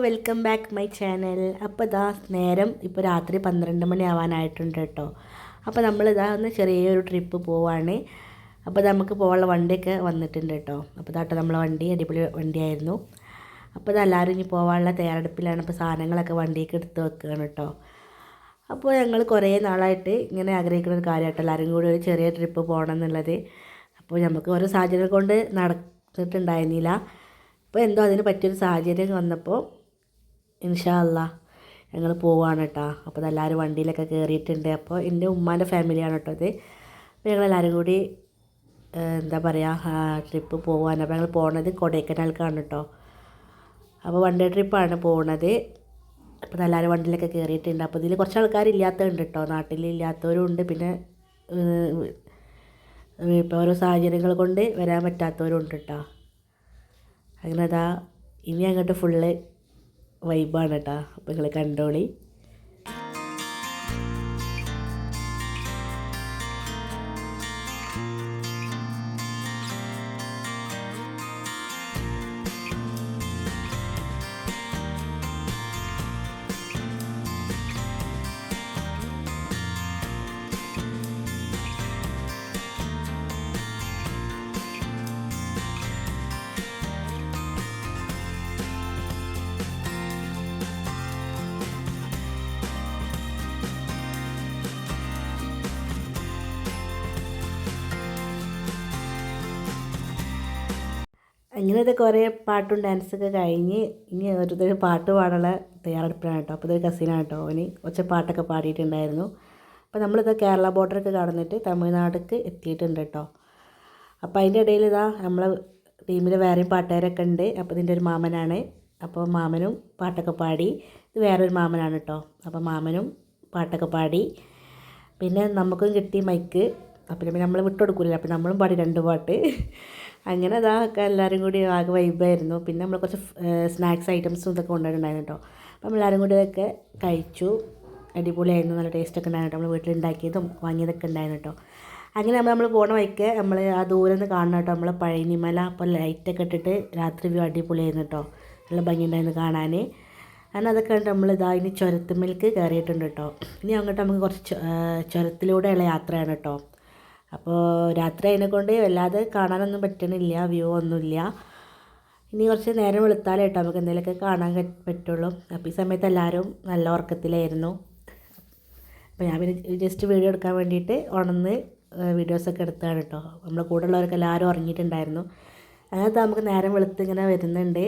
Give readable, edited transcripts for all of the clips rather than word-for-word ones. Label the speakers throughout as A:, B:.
A: Welcome back my channel. അപ്പോൾ ഇതാ നേരം ഇപ്പോൾ രാത്രി 12 മണി ആവാനായിട്ടുണ്ട് കേട്ടോ. അപ്പോൾ നമ്മളിതാ ഒന്ന് ചെറിയൊരു ട്രിപ്പ് പോവാണ്. അപ്പോൾ നമുക്ക് പോകാനുള്ള വണ്ടിയൊക്കെ വന്നിട്ടുണ്ട് കേട്ടോ. അപ്പോൾ ഇതാട്ടോ നമ്മളെ വണ്ടി അടിപൊളി വണ്ടിയായിരുന്നു. അപ്പോൾ ഇതെല്ലാവരും ഇനി പോകാനുള്ള തയ്യാറെടുപ്പിലാണ്. അപ്പോൾ സാധനങ്ങളൊക്കെ വണ്ടിയൊക്കെ എടുത്ത് വെക്കുകയാണ് കേട്ടോ. അപ്പോൾ ഞങ്ങൾ കുറേ നാളായിട്ട് ഇങ്ങനെ ആഗ്രഹിക്കുന്ന ഒരു കാര്യമായിട്ട് എല്ലാവരും കൂടി ഒരു ചെറിയ ട്രിപ്പ് പോകണം എന്നുള്ളത്. അപ്പോൾ നമുക്ക് ഓരോ സാഹചര്യം കൊണ്ട് നടന്നിട്ടുണ്ടായിരുന്നില്ല. അപ്പോൾ എന്തോ അതിന് പറ്റിയൊരു സാഹചര്യം വന്നപ്പോൾ ഇൻഷാ അല്ലാ ഞങ്ങൾ പോവാണ് കേട്ടോ. അപ്പോൾ അതെല്ലാവരും വണ്ടിയിലൊക്കെ കയറിയിട്ടുണ്ട്. അപ്പോൾ എൻ്റെ ഉമ്മാൻ്റെ ഫാമിലിയാണ് കേട്ടോ ഇത്. അപ്പോൾ ഞങ്ങളെല്ലാവരും കൂടി എന്താ പറയുക ട്രിപ്പ് പോകാൻ. അപ്പോൾ ഞങ്ങൾ പോകുന്നത് കൊടൈക്കനാൽക്കാണ് കേട്ടോ. അപ്പോൾ വൺ ഡേ ട്രിപ്പാണ് പോകുന്നത്. അപ്പോൾ എല്ലാവരും വണ്ടിയിലൊക്കെ കയറിയിട്ടുണ്ട്. അപ്പോൾ ഇതിൽ കുറച്ച് ആൾക്കാരില്ലാത്തതുണ്ട് കേട്ടോ, നാട്ടിലില്ലാത്തവരും ഉണ്ട്, പിന്നെ ഇപ്പോൾ ഓരോ സാഹചര്യങ്ങൾ കൊണ്ട് വരാൻ പറ്റാത്തവരും ഉണ്ട് കേട്ടോ. അങ്ങനെ അതാ ഇനി അങ്ങോട്ട് ഫുള്ള് വൈബാണ് കേട്ടോ. അപ്പോൾ നിങ്ങൾ കണ്ടോളി. അങ്ങനത്തെ കുറേ പാട്ടും ഡാൻസൊക്കെ കഴിഞ്ഞ് ഇനി ഓരോരുത്തർ പാട്ട് പാടാനുള്ള തയ്യാറെടുപ്പിലാണ് കേട്ടോ. അപ്പോൾ ഇതൊരു കസിനാണ് കേട്ടോ, അവന് കുറച്ച് പാട്ടൊക്കെ പാടിയിട്ടുണ്ടായിരുന്നു. അപ്പോൾ നമ്മളിത് കേരള ബോർഡറൊക്കെ കടന്നിട്ട് തമിഴ്നാട്ടിലേക്ക് എത്തിയിട്ടുണ്ട് കേട്ടോ. അപ്പോൾ അതിൻ്റെ ഇടയിൽ ഇതാ നമ്മളെ ടീമിൽ വേറെയും പാട്ടുകാരൊക്കെ ഉണ്ട്. അപ്പോൾ ഇതിൻ്റെ ഒരു മാമനാണ്. അപ്പോൾ മാമനും പാട്ടൊക്കെ പാടി. ഇത് വേറൊരു മാമനാണ് കേട്ടോ. അപ്പോൾ മാമനും പാട്ടൊക്കെ പാടി. പിന്നെ നമുക്കും കിട്ടി മൈക്ക്. അപ്പോൾ പിന്നെ നമ്മൾ വിട്ടുകൊടുക്കില്ല, അപ്പോൾ നമ്മളും പാടി 2 പാട്ട്. അങ്ങനെ അതൊക്കെ എല്ലാവരും കൂടി ആകെ വൈബായിരുന്നു. പിന്നെ നമ്മൾ കുറച്ച് സ്നാക്സ് ഐറ്റംസും ഇതൊക്കെ കൊണ്ടുവന്നിട്ടുണ്ടായിരുന്നു കേട്ടോ. അപ്പോൾ നമ്മളെല്ലാവരും കൂടി ഇതൊക്കെ കഴിച്ചു. അടിപൊളിയായിരുന്നു, നല്ല ടേസ്റ്റൊക്കെ ഉണ്ടായിരുന്നു കേട്ടോ. നമ്മൾ വീട്ടിലുണ്ടാക്കിയതും വാങ്ങിയതൊക്കെ ഉണ്ടായിരുന്നു കേട്ടോ. അങ്ങനെ നമ്മൾ പോണ വഴിക്ക് നമ്മൾ ആ ദൂരം നിന്ന് കാണണം കേട്ടോ, നമ്മൾ പഴനിമല. അപ്പോൾ ലൈറ്റൊക്കെ ഇട്ടിട്ട് രാത്രി വ്യൂ അടിപൊളിയായിരുന്നു കേട്ടോ, നല്ല ഭംഗിയുണ്ടായിരുന്നു കാണാൻ. കാരണം അതൊക്കെ കണ്ട് നമ്മൾ ഇതാ ഇനി ചുരത്തുമ്മലേക്ക് കയറിയിട്ടുണ്ട് കേട്ടോ. ഇനി അങ്ങോട്ട് നമുക്ക് കുറച്ച് ചുരത്തിലൂടെയുള്ള യാത്രയാണ് കേട്ടോ. അപ്പോൾ രാത്രി അതിനെക്കൊണ്ട് വല്ലാതെ കാണാനൊന്നും പറ്റണില്ല, വ്യൂ ഒന്നുമില്ല. ഇനി കുറച്ച് നേരം വെളുത്താലേ കേട്ടോ നമുക്ക് എന്തെങ്കിലുമൊക്കെ കാണാൻ പറ്റുള്ളൂ. അപ്പോൾ ഈ സമയത്ത് എല്ലാവരും നല്ല ഉറക്കത്തിലായിരുന്നു. അപ്പോൾ ഞാൻ പിന്നെ ജസ്റ്റ് വീഡിയോ എടുക്കാൻ വേണ്ടിയിട്ട് ഉണർന്ന് വീഡിയോസൊക്കെ എടുത്താണ് കേട്ടോ. നമ്മളെ കൂടെ ഉള്ളവരൊക്കെ എല്ലാവരും ഉറങ്ങിയിട്ടുണ്ടായിരുന്നു. അങ്ങനത്തെ നമുക്ക് നേരം വെളുത്ത് ഇങ്ങനെ വരുന്നുണ്ട്.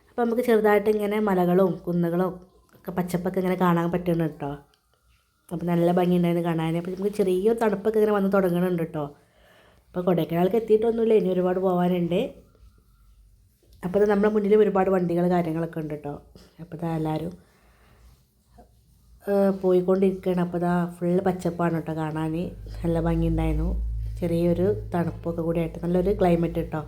A: അപ്പോൾ നമുക്ക് ചെറുതായിട്ട് ഇങ്ങനെ മലകളും കുന്നുകളും ഒക്കെ പച്ചപ്പൊക്കെ ഇങ്ങനെ കാണാൻ പറ്റുന്നുണ്ട് കേട്ടോ. അപ്പോൾ നല്ല ഭംഗിയുണ്ടായിരുന്നു കാണാൻ. അപ്പോൾ നമുക്ക് ചെറിയൊരു തണുപ്പൊക്കെ ഇങ്ങനെ വന്ന് തുടങ്ങുന്നുണ്ട് കേട്ടോ. അപ്പോൾ കൊടൈക്കനാലിലേക്ക് എത്തിയിട്ടൊന്നുമില്ല, ഇനി ഒരുപാട് പോകാനുണ്ട്. അപ്പോൾ അത് നമ്മുടെ മുന്നിൽ ഒരുപാട് വണ്ടികൾ കാര്യങ്ങളൊക്കെ ഉണ്ട് കേട്ടോ. അപ്പോൾ ഇതാ എല്ലാവരും പോയിക്കൊണ്ടിരിക്കുകയാണ്. അപ്പോൾ ഇതാ ഫുള്ള് പച്ചപ്പാണ് കേട്ടോ കാണാൻ, നല്ല ഭംഗിയുണ്ടായിരുന്നു. ചെറിയൊരു തണുപ്പൊക്കെ കൂടി ആയിട്ട് നല്ലൊരു ക്ലൈമറ്റ് കേട്ടോ.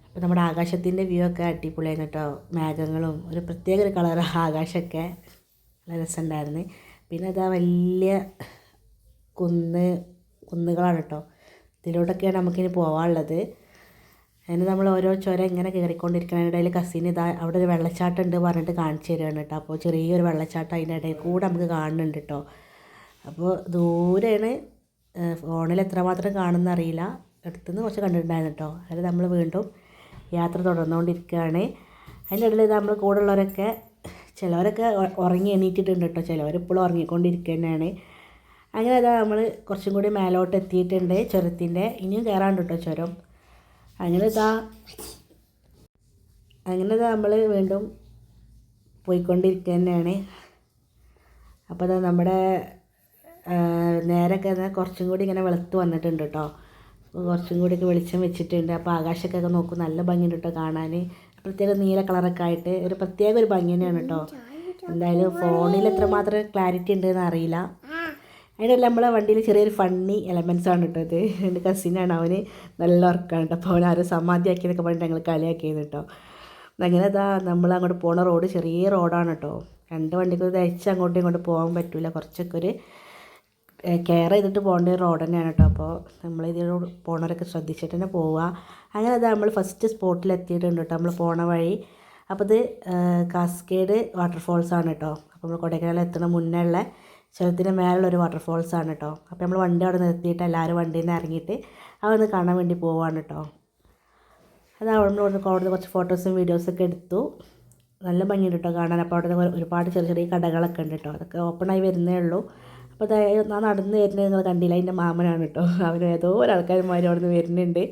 A: അപ്പോൾ നമ്മുടെ ആകാശത്തിൻ്റെ വ്യൂ ഒക്കെ അടിപൊളിയായിരുന്നു കേട്ടോ. മേഘങ്ങളും ഒരു പ്രത്യേക ഒരു കളർ ആകാശമൊക്കെ നല്ല രസമുണ്ടായിരുന്നു. പിന്നെ അതാ വലിയ കുന്നുകളാണ് കേട്ടോ. ഇതിലൂടെയൊക്കെയാണ് നമുക്കിനി പോകാനുള്ളത്. അതിന് നമ്മൾ ഓരോ ചുരം ഇങ്ങനെ കയറിക്കൊണ്ടിരിക്കണം. ഇടയിൽ കസിന് ഇതാ അവിടെ ഒരു വെള്ളച്ചാട്ടം ഉണ്ട് പറഞ്ഞിട്ട് കാണിച്ചു തരികയാണ് കേട്ടോ. അപ്പോൾ ചെറിയൊരു വെള്ളച്ചാട്ടം അതിൻ്റെ ഇടയിൽ കൂടെ നമുക്ക് കാണുന്നുണ്ട് കേട്ടോ. അപ്പോൾ ദൂരെയാണ്, ഫോണിൽ എത്രമാത്രം കാണുമെന്ന് അറിയില്ല, അടുത്തുനിന്ന് കുറച്ച് കണ്ടിട്ടുണ്ടായിരുന്നു കേട്ടോ. അതിൽ നമ്മൾ വീണ്ടും യാത്ര തുടർന്നുകൊണ്ടിരിക്കുകയാണ്. അതിൻ്റെ ഇടയിൽ ഇത് നമ്മൾ കൂടെ ഉള്ളവരൊക്കെ ചിലവരൊക്കെ ഉറങ്ങി എണീറ്റിട്ടുണ്ട് കേട്ടോ, ചിലവരിപ്പോഴും ഉറങ്ങിക്കൊണ്ടിരിക്കുക തന്നെയാണ്. അങ്ങനെ അതാ നമ്മൾ കുറച്ചും കൂടി മേലോട്ട് എത്തിയിട്ടുണ്ട് ചുരത്തിൻ്റെ. ഇനിയും കയറാണ്ട് കേട്ടോ ചുരം. അങ്ങനെ ഇതാ നമ്മൾ വീണ്ടും പോയിക്കൊണ്ടിരിക്കുക തന്നെയാണ്. അപ്പോൾ അതാ നമ്മുടെ നേരൊക്കെ കുറച്ചും കൂടി ഇങ്ങനെ വെളുത്ത് വന്നിട്ടുണ്ട് കേട്ടോ. അപ്പോൾ കുറച്ചും കൂടിയൊക്കെ വെളിച്ചം വെച്ചിട്ടുണ്ട്. അപ്പോൾ ആകാശമൊക്കെ നോക്കും, നല്ല ഭംഗിയുണ്ട് കേട്ടോ കാണാൻ. പ്രത്യേക നീല കളറൊക്കെ ആയിട്ട് ഒരു പ്രത്യേക ഒരു ഭംഗി തന്നെയാണ് കേട്ടോ. എന്തായാലും ഫോണിൽ എത്രമാത്രം ക്ലാരിറ്റി ഉണ്ടെന്ന് അറിയില്ല. അതിനെല്ലാം നമ്മളെ വണ്ടിയിൽ ചെറിയൊരു ഫണ്ണി എലമെൻറ്റ്സ് ആണ് കേട്ടോ. ഇത് എൻ്റെ കസിനാണ്, അവന് നല്ല ഉറക്കമാണ് കേട്ടോ. അപ്പോൾ അവൻ ആരും സമാധിയാക്കിയെന്നൊക്കെ പറഞ്ഞിട്ട് ഞങ്ങൾ കളിയാക്കിയത് കേട്ടോ. അങ്ങനെ അതാ നമ്മൾ അങ്ങോട്ട് പോണ റോഡ് ചെറിയ റോഡാണ് കേട്ടോ. 2 വണ്ടിക്ക് തയ്ച്ച് അങ്ങോട്ടും ഇങ്ങോട്ട് പോകാൻ പറ്റില്ല, കുറച്ചൊക്കെ ഒരു കെയർ ചെയ്തിട്ട് പോകേണ്ട ഒരു റോഡ് തന്നെയാണ് കേട്ടോ. അപ്പോൾ നമ്മൾ ഇതിലൂടെ പോണവരൊക്കെ ശ്രദ്ധിച്ചിട്ട് തന്നെ പോവുക. അങ്ങനെ അത് നമ്മൾ ഫസ്റ്റ് സ്പോട്ടിൽ എത്തിയിട്ടുണ്ട് കേട്ടോ, നമ്മൾ പോണ വഴി. അപ്പോൾ ഇത് കാസ്കേഡ് വാട്ടർഫോൾസാണ് കേട്ടോ. അപ്പോൾ നമ്മൾ കൊടൈക്കനാൽ എത്തുന്ന മുന്നേ ഉള്ള സ്ഥലത്തിന് മേലുള്ളൊരു വാട്ടർഫോൾസാണ് കേട്ടോ. അപ്പോൾ നമ്മൾ വണ്ടി അവിടെ നിർത്തിയിട്ട് എല്ലാവരും വണ്ടിയിൽ നിന്ന് ഇറങ്ങിയിട്ട് അതൊന്ന് കാണാൻ വേണ്ടി പോവാണ് കേട്ടോ. അത് അവിടുന്ന് കുറച്ച് ഫോട്ടോസും വീഡിയോസൊക്കെ എടുത്തു. നല്ല ഭംഗിയുണ്ട് കേട്ടോ കാണാൻ. അപ്പോൾ അവിടെ ഒരുപാട് ചെറിയ ചെറിയ കടകളൊക്കെ ഉണ്ട് കേട്ടോ. അതൊക്കെ ഓപ്പണായി വരുന്നേ ഉള്ളൂ. അപ്പോൾ ഞാൻ നടന്ന് വരുന്നത് നിങ്ങൾ കണ്ടില്ല, അതിൻ്റെ മാമനാണ് കേട്ടോ. അവന് ഏതോ ഒരാൾക്കാരുമാരും അവിടെ നിന്ന് വരുന്നുണ്ട്.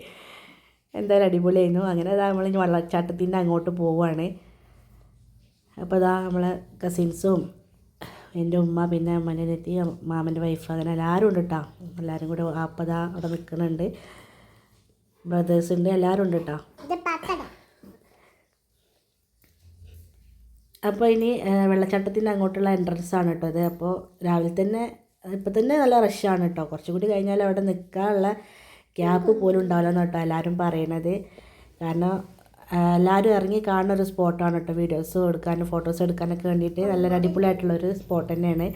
A: എന്തായാലും അടിപൊളിയായിരുന്നു. അങ്ങനെ അതാ നമ്മളിനി വെള്ളച്ചാട്ടത്തിൻ്റെ അങ്ങോട്ട് പോവുകയാണ്. അപ്പോൾ അതാ നമ്മളെ കസിൻസും എൻ്റെ ഉമ്മ പിന്നെ അമ്മനെത്തി മാമൻ്റെ വൈഫ് അങ്ങനെ എല്ലാവരും ഉണ്ട് കേട്ടോ. എല്ലാവരും കൂടെ അപ്പോൾ അതാ അവിടെ നിൽക്കുന്നുണ്ട്. ബ്രദേഴ്സ് ഉണ്ട്, എല്ലാവരും ഉണ്ട് കേട്ടോ. അപ്പോൾ ഇനി വെള്ളച്ചാട്ടത്തിൻ്റെ അങ്ങോട്ടുള്ള എൻട്രൻസ് ആണ് കേട്ടോ ഇത്. അപ്പോൾ രാവിലെ തന്നെ ഇപ്പം തന്നെ നല്ല റഷാണ് കേട്ടോ. കുറച്ചും കൂടി കഴിഞ്ഞാൽ അവിടെ നിൽക്കാനുള്ള ഗ്യാപ്പ് പോലും ഉണ്ടാവില്ലെന്ന് കേട്ടോ എല്ലാവരും പറയണത്. കാരണം എല്ലാവരും ഇറങ്ങി കാണുന്ന ഒരു സ്പോട്ടാണ് കേട്ടോ. വീഡിയോസ് എടുക്കാനും ഫോട്ടോസ് എടുക്കാനൊക്കെ വേണ്ടിയിട്ട് നല്ലൊരു അടിപൊളിയായിട്ടുള്ളൊരു സ്പോട്ട് തന്നെയാണ്.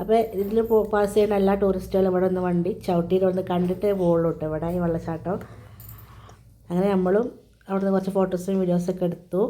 A: അപ്പോൾ ഇതിൽ പാസ് ചെയ്യുന്ന എല്ലാ ടൂറിസ്റ്റുകളും ഇവിടെ ഒന്ന് വണ്ടി ചവിട്ടിയിൽ ഒന്ന് കണ്ടിട്ടേ പോകുള്ളൂ കേട്ടോ ഇവിടെ ഈ വെള്ളച്ചാട്ടം. അങ്ങനെ നമ്മളും അവിടുന്ന് കുറച്ച് ഫോട്ടോസും വീഡിയോസൊക്കെ എടുത്തു.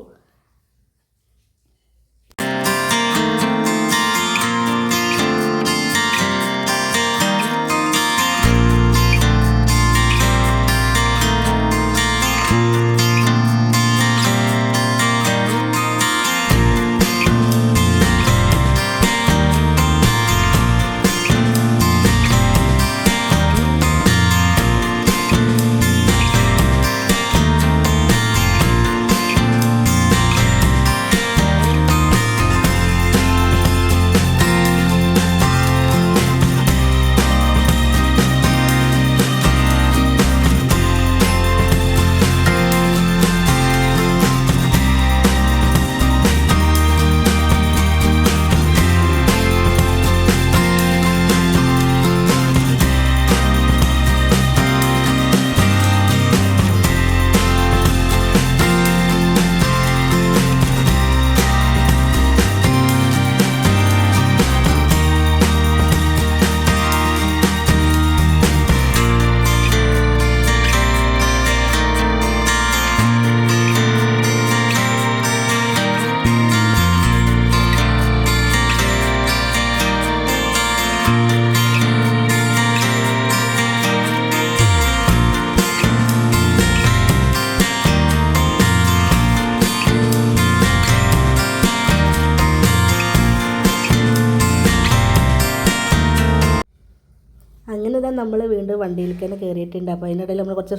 A: അങ്ങനെ തന്നെ നമ്മൾ വീണ്ടും വണ്ടിയിലേക്ക് തന്നെ കയറിയിട്ടുണ്ട്. അപ്പോൾ അതിനിടയിൽ നമ്മൾ കുറച്ച്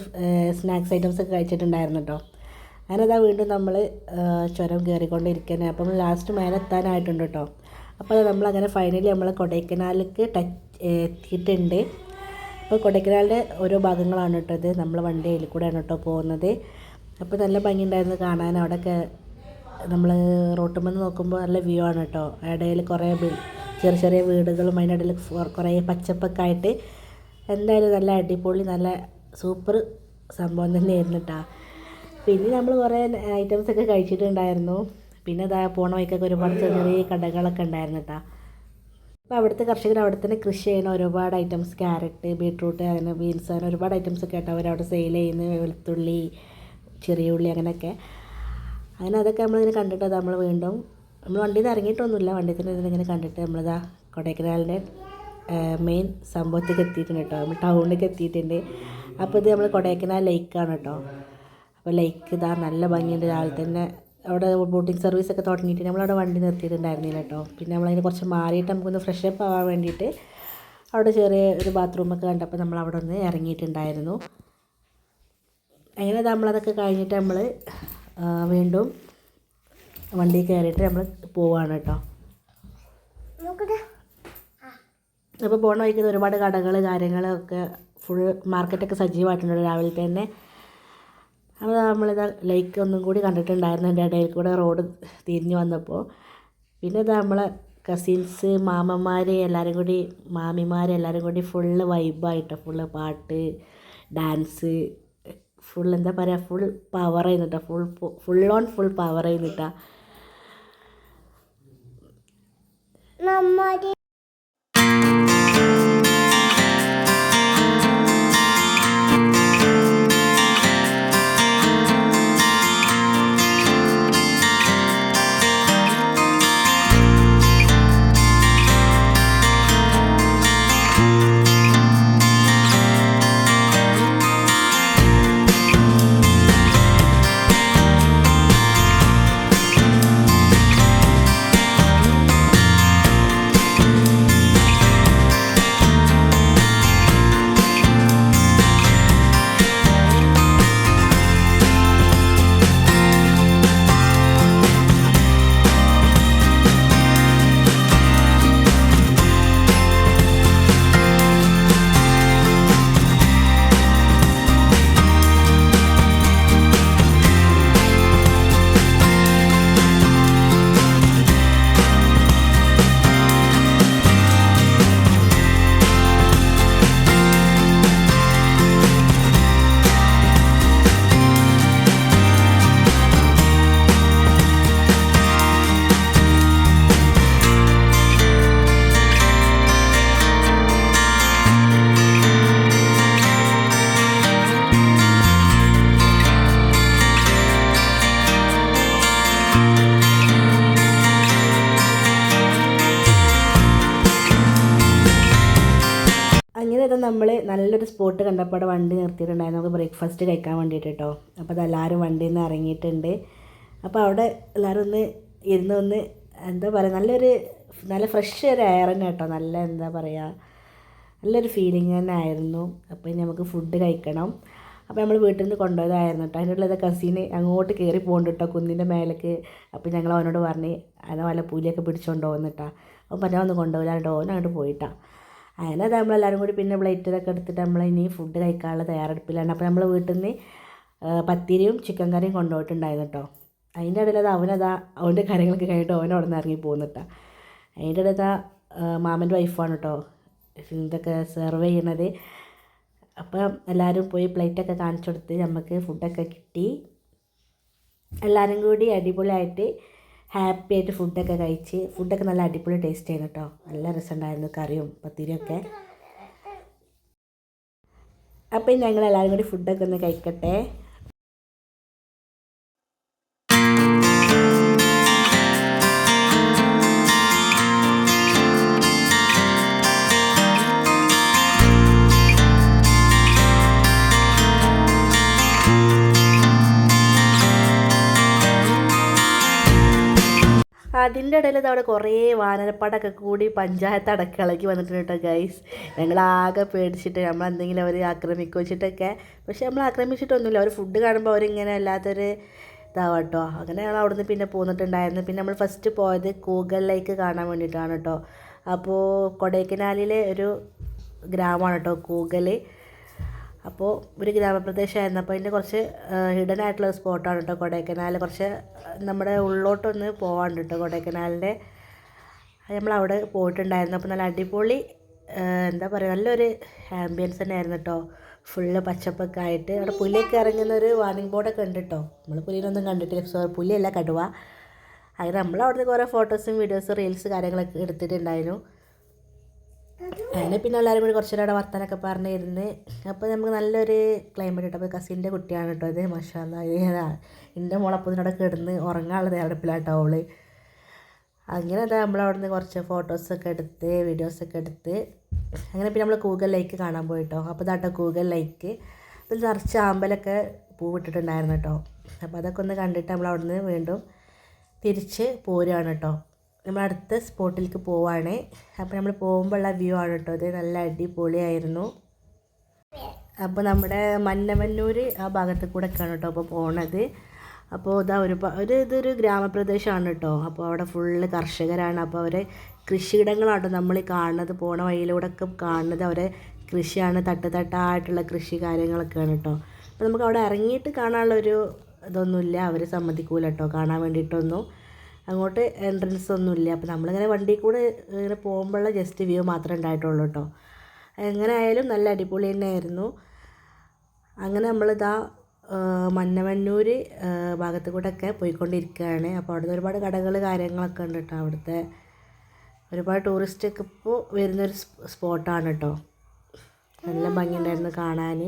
A: സ്നാക്സ് ഐറ്റംസ് ഒക്കെ കഴിച്ചിട്ടുണ്ടായിരുന്നു കേട്ടോ. അങ്ങനെ അതാ വീണ്ടും നമ്മൾ ചുരം കയറിക്കൊണ്ടിരിക്കുന്നത്. അപ്പം ലാസ്റ്റ് മേലെ എത്താനായിട്ടുണ്ട് കേട്ടോ. അപ്പോൾ നമ്മളങ്ങനെ ഫൈനലി നമ്മൾ കൊടൈക്കനാലിലേക്ക് എത്തിയിട്ടുണ്ട്. അപ്പോൾ കൊടൈക്കനാലിൻ്റെ ഓരോ ഭാഗങ്ങളാണ് കേട്ടോ ഇത്. നമ്മൾ വണ്ടിയിൽ കൂടെയാണ് കേട്ടോ പോകുന്നത്. അപ്പോൾ നല്ല ഭംഗിയുണ്ടായിരുന്നു കാണാൻ. അവിടെയൊക്കെ നമ്മൾ റോട്ടുമെന്ന് നോക്കുമ്പോൾ നല്ല വ്യൂ ആണ് കേട്ടോ. ഇടയിൽ കുറേ ചെറിയ ചെറിയ വീടുകളും അതിനിടയിൽ കുറേ പച്ചപ്പൊക്കെ ആയിട്ട് എന്തായാലും നല്ല അടിപൊളി നല്ല സൂപ്പർ സംഭവം തന്നെയായിരുന്നു കേട്ടോ. പിന്നെ നമ്മൾ കുറേ ഐറ്റംസൊക്കെ കഴിച്ചിട്ടുണ്ടായിരുന്നു. പിന്നെ അതാ പോണ വഴിക്കൊക്കെ ഒരുപാട് ചെറിയ കടകളൊക്കെ ഉണ്ടായിരുന്നു കേട്ടോ. അപ്പോൾ അവിടുത്തെ കർഷകർ അവിടെ തന്നെ കൃഷി ചെയ്യുന്ന ഒരുപാട് ഐറ്റംസ് ക്യാരറ്റ്, ബീട്രൂട്ട്, അങ്ങനെ ബീൻസ്, അങ്ങനെ ഒരുപാട് ഐറ്റംസ് ഒക്കെ ആയിട്ട് അവരവിടെ സെയിൽ ചെയ്യുന്നത്. വെളുത്തുള്ളി, ചെറിയ ഉള്ളി അങ്ങനെയൊക്കെ. അങ്ങനെ അതൊക്കെ നമ്മളിങ്ങനെ കണ്ടിട്ട് നമ്മൾ വീണ്ടും നമ്മൾ വണ്ടിയിൽ നിന്ന് ഇറങ്ങിയിട്ടൊന്നുമില്ല, വണ്ടിയിൽ തന്നെ ഇതിങ്ങനെ കണ്ടിട്ട് നമ്മളിതാ കൊടൈക്കനാലിൻ്റെ മെയിൻ സംഭവത്തേക്ക് എത്തിയിട്ടുണ്ട് കേട്ടോ. നമ്മൾ ടൗണിലേക്ക് എത്തിയിട്ടുണ്ട്. അപ്പോൾ ഇത് നമ്മൾ കൊടൈക്കനാൽ ലേക്കാണ് കേട്ടോ. അപ്പോൾ ലേക്ക് ഇതാ നല്ല ഭംഗിയുണ്ട്. രാവിലെ തന്നെ അവിടെ ബോട്ടിംഗ് സർവീസൊക്കെ തുടങ്ങിയിട്ട് നമ്മളവിടെ വണ്ടി നിർത്തിയിട്ടുണ്ടായിരുന്നില്ല കേട്ടോ. പിന്നെ നമ്മളതിന് കുറച്ച് മാറിയിട്ട് നമുക്കൊന്ന് ഫ്രഷ് അപ്പ് ആവാൻ വേണ്ടിയിട്ട് അവിടെ ചെറിയ ഒരു ബാത്റൂമൊക്കെ കണ്ടപ്പോൾ നമ്മൾ അവിടെ ഒന്ന് ഇറങ്ങിയിട്ടുണ്ടായിരുന്നു. അങ്ങനെ നമ്മളതൊക്കെ കഴിഞ്ഞിട്ട് നമ്മൾ വീണ്ടും വണ്ടി കയറിയിട്ട് നമ്മൾ പോവുകയാണ് കേട്ടോ. അപ്പോൾ പോണ വഴിക്കുന്ന ഒരുപാട് കടകൾ കാര്യങ്ങളൊക്കെ ഫുൾ മാർക്കറ്റൊക്കെ സജീവമായിട്ടുണ്ട് രാവിലെ തന്നെ. അപ്പോൾ നമ്മളിതാ ലേക്ക് ഒന്നും കൂടി കണ്ടിട്ടുണ്ടായിരുന്നു എൻ്റെ ഇടയിൽ കൂടെ റോഡ് തിരിഞ്ഞ് വന്നപ്പോൾ. പിന്നെ ഇതാ നമ്മളെ കസിൻസ്, മാമന്മാർ എല്ലാവരും കൂടി, മാമിമാർ എല്ലാവരും കൂടി ഫുള്ള് വൈബായിട്ട് ഫുള്ള് പാട്ട്, ഡാൻസ്, ഫുൾ എന്താ പറയുക, ഫുൾ പവർ ചെയ്യുന്നിട്ടാ, ഫുൾ ഓൺ ഫുൾ പവർ ചെയ്യുന്നിട്ടാ. നമ്മൾ നല്ലൊരു സ്പോട്ട് കണ്ടപ്പോൾ അവിടെ വണ്ടി നിർത്തിയിട്ടുണ്ടായിരുന്നു നമുക്ക് ബ്രേക്ക്ഫാസ്റ്റ് കഴിക്കാൻ വേണ്ടിയിട്ട് കേട്ടോ. അപ്പോൾ അതെല്ലാവരും വണ്ടിയിൽ നിന്ന് ഇറങ്ങിയിട്ടുണ്ട്. അപ്പോൾ അവിടെ എല്ലാവരും ഇരുന്ന് എന്താ പറയുക, നല്ല ഫ്രഷ് ഒരു എയർ തന്നെ കേട്ടോ. നല്ല എന്താ പറയുക, നല്ലൊരു ഫീലിംഗ് തന്നെ ആയിരുന്നു. അപ്പോൾ ഇനി നമുക്ക് ഫുഡ് കഴിക്കണം. അപ്പോൾ നമ്മൾ വീട്ടിൽ നിന്ന് കൊണ്ടുപോയതായിരുന്നു കേട്ടോ. അതിൻ്റെ ഉള്ളത് കസീന് അങ്ങോട്ട് കയറി പോകുന്നുണ്ട് കേട്ടോ കുന്നിൻ്റെ മേലേക്ക്. അപ്പോൾ ഞങ്ങൾ അവനോട് പറഞ്ഞ് അതിനെ വല്ല പുലിയൊക്കെ പിടിച്ചുകൊണ്ട് പോകുന്നിട്ടാ. അപ്പോൾ പറഞ്ഞാൽ ഒന്ന് കൊണ്ടുപോകില്ല കേട്ടോ, ഓൻ അങ്ങോട്ട് പോയിട്ടാ. അങ്ങനെ അത് നമ്മളെല്ലാവരും കൂടി പിന്നെ പ്ലേറ്റിലൊക്കെ എടുത്തിട്ട് നമ്മൾ ഇനി ഫുഡ് കഴിക്കാനുള്ള തയ്യാറെടുപ്പിലാണ്. അപ്പോൾ നമ്മൾ വീട്ടിൽ നിന്ന് പത്തിരിയും ചിക്കൻ കറിയും കൊണ്ടുപോയിട്ടുണ്ടായിരുന്നു കേട്ടോ. അതിൻ്റെ ഇടയിൽ അവൻ്റെ കാര്യങ്ങളൊക്കെ കഴിഞ്ഞിട്ട് അവൻ അവിടെ നിന്ന് ഇറങ്ങി പോകുന്നിട്ടാ. അതിൻ്റെ ഇടയിൽ മാമൻ്റെ വൈഫാണ് കേട്ടോ ഇതൊക്കെ സെർവ് ചെയ്യണത്. അപ്പം എല്ലാവരും പോയി പ്ലേറ്റൊക്കെ കാണിച്ചു കൊടുത്ത് നമുക്ക് ഫുഡൊക്കെ കിട്ടി. എല്ലാവരും കൂടി അടിപൊളിയായിട്ട് ഹാപ്പി ആയിട്ട് ഫുഡൊക്കെ കഴിച്ച്, ഫുഡൊക്കെ നല്ല അടിപൊളി ടേസ്റ്റ് ആയിരുന്നു കേട്ടോ. നല്ല രസമുണ്ടായിരുന്നു കറിയും പത്തിരിയൊക്കെ. അപ്പം ഞങ്ങൾ എല്ലാവരും കൂടി ഫുഡൊക്കെ ഒന്ന് കഴിക്കട്ടെ. അതിൻ്റെ ഇടയിൽ അവിടെ കുറേ വാനരപ്പാടൊക്കെ കൂടി പഞ്ചായത്ത് അടക്കളയ്ക്ക് വന്നിട്ടുണ്ട് കേട്ടോ ഗൈസ്. ഞങ്ങളാകെ പേടിച്ചിട്ട് നമ്മളെന്തെങ്കിലും അവർ ആക്രമിക്കുക വെച്ചിട്ടൊക്കെ. പക്ഷെ നമ്മൾ ആക്രമിച്ചിട്ടൊന്നുമില്ല. അവർ ഫുഡ് കാണുമ്പോൾ അവരിങ്ങനെ അല്ലാത്തൊരു ഇതാവാം കേട്ടോ. അങ്ങനെ ഞങ്ങൾ അവിടുന്ന് പിന്നെ പോന്നിട്ടുണ്ടായിരുന്നു. പിന്നെ നമ്മൾ ഫസ്റ്റ് പോയത് കൂഗൽ ലേക്ക് കാണാൻ വേണ്ടിയിട്ടാണ് കേട്ടോ. അപ്പോൾ കൊടൈക്കനാലിലെ ഒരു ഗ്രാമമാണ് കേട്ടോ കൂഗൽ. അപ്പോൾ ഒരു ഗ്രാമപ്രദേശമായിരുന്നു. അപ്പോൾ അതിൻ്റെ കുറച്ച് ഹിഡൻ ആയിട്ടുള്ള സ്പോട്ടാണ് കേട്ടോ കൊടൈക്കനാൽ. കുറച്ച് നമ്മുടെ ഉള്ളോട്ടൊന്ന് പോകാണ്ട് കേട്ടോ കൊടൈക്കനാലിൻ്റെ. നമ്മളവിടെ പോയിട്ടുണ്ടായിരുന്നു. അപ്പോൾ നല്ല അടിപൊളി എന്താ പറയുക, നല്ലൊരു ആംബിയൻസ് തന്നെ ആയിരുന്നു കേട്ടോ. ഫുള്ള് പച്ചപ്പൊക്കെ ആയിട്ട് അവിടെ പുലിയൊക്കെ ഇറങ്ങുന്ന ഒരു വാർണിംഗ് ബോർഡൊക്കെ ഉണ്ട് കേട്ടോ. നമ്മൾ പുലിനൊന്നും കണ്ടിട്ടില്ല, പുലിയല്ല കടുവ. അങ്ങനെ നമ്മളവിടുന്ന് കുറേ ഫോട്ടോസും വീഡിയോസും റീൽസ് കാര്യങ്ങളൊക്കെ എടുത്തിട്ടുണ്ടായിരുന്നു. അങ്ങനെ പിന്നെ എല്ലാവരും കൂടി കുറച്ച് നേരം വർത്താനൊക്കെ പറഞ്ഞിരുന്ന്. അപ്പോൾ നമുക്ക് നല്ലൊരു ക്ലൈമറ്റ് കിട്ടും. അപ്പോൾ കസിൻ്റെ കുട്ടിയാണ് കേട്ടോ ഇത്, മാഷാല്ലാ. എൻ്റെ മോളപ്പത്തിനോടെ കിടന്ന് ഉറങ്ങാനുള്ള തയ്യാറെടുപ്പിലാട്ടോ അവള്. അങ്ങനെ നമ്മളവിടുന്ന് കുറച്ച് ഫോട്ടോസൊക്കെ എടുത്ത് വീഡിയോസൊക്കെ എടുത്ത് അങ്ങനെ പിന്നെ നമ്മൾ കൂഗൽ ലേക്ക് കാണാൻ പോയിട്ടോ. അപ്പോൾ ഇതാട്ടോ കൂഗൽ ലേക്ക്. അപ്പോൾ നിറച്ച് ആമ്പലൊക്കെ പൂവിട്ടിട്ടുണ്ടായിരുന്നു കേട്ടോ. അപ്പോൾ അതൊക്കെ ഒന്ന് കണ്ടിട്ട് നമ്മൾ അവിടുന്ന് വീണ്ടും തിരിച്ച് പോരുകയാണ് കേട്ടോ. നമ്മൾ അടുത്ത സ്പോട്ടിലേക്ക് പോവുകയാണ്. അപ്പോൾ നമ്മൾ പോകുമ്പോഴുള്ള വ്യൂ ആണ് കേട്ടോ ഇത്. നല്ല അടിപൊളിയായിരുന്നു. അപ്പോൾ നമ്മുടെ മന്നമന്നൂർ ആ ഭാഗത്ത് കൂടെ ഒക്കെയാണ് കേട്ടോ അപ്പോൾ പോണത്. അപ്പോൾ ഇതൊരു ഗ്രാമപ്രദേശമാണ് കേട്ടോ. അപ്പോൾ അവിടെ ഫുള്ള് കർഷകരാണ്. അപ്പോൾ അവരെ കൃഷിയിടങ്ങളാട്ടോ നമ്മൾ കാണുന്നത്. പോണ വഴിയിലൂടെ ഒക്കെ കാണുന്നത് അവരെ കൃഷിയാണ്. തട്ടായിട്ടുള്ള കൃഷി കാര്യങ്ങളൊക്കെയാണ് കേട്ടോ. അപ്പോൾ നമുക്ക് അവിടെ ഇറങ്ങിയിട്ട് കാണാനുള്ളൊരു ഇതൊന്നുമില്ല, അവർ സമ്മതിക്കൂല കേട്ടോ കാണാൻ വേണ്ടിയിട്ടൊന്നും. അങ്ങോട്ട് എൻട്രൻസ് ഒന്നുമില്ല. അപ്പോൾ നമ്മളിങ്ങനെ വണ്ടി കൂടെ ഇങ്ങനെ പോകുമ്പോഴുള്ള ജസ്റ്റ് വ്യൂ മാത്രമേ ഉണ്ടായിട്ടുള്ളൂ കേട്ടോ. എങ്ങനെ ആയാലും നല്ല അടിപൊളി തന്നെയായിരുന്നു. അങ്ങനെ നമ്മളിതാ മന്നമന്നൂർ ഭാഗത്ത് കൂടെയൊക്കെ പോയിക്കൊണ്ടിരിക്കുകയാണ്. അപ്പോൾ അവിടുത്തെ ഒരുപാട് കടകൾ കാര്യങ്ങളൊക്കെ ഉണ്ട് കേട്ടോ. അവിടുത്തെ ഒരുപാട് ടൂറിസ്റ്റൊക്കെ ഇപ്പോൾ വരുന്നൊരു സ്പോട്ടാണ് കേട്ടോ. നല്ല ഭംഗിയുണ്ടായിരുന്നു കാണാൻ.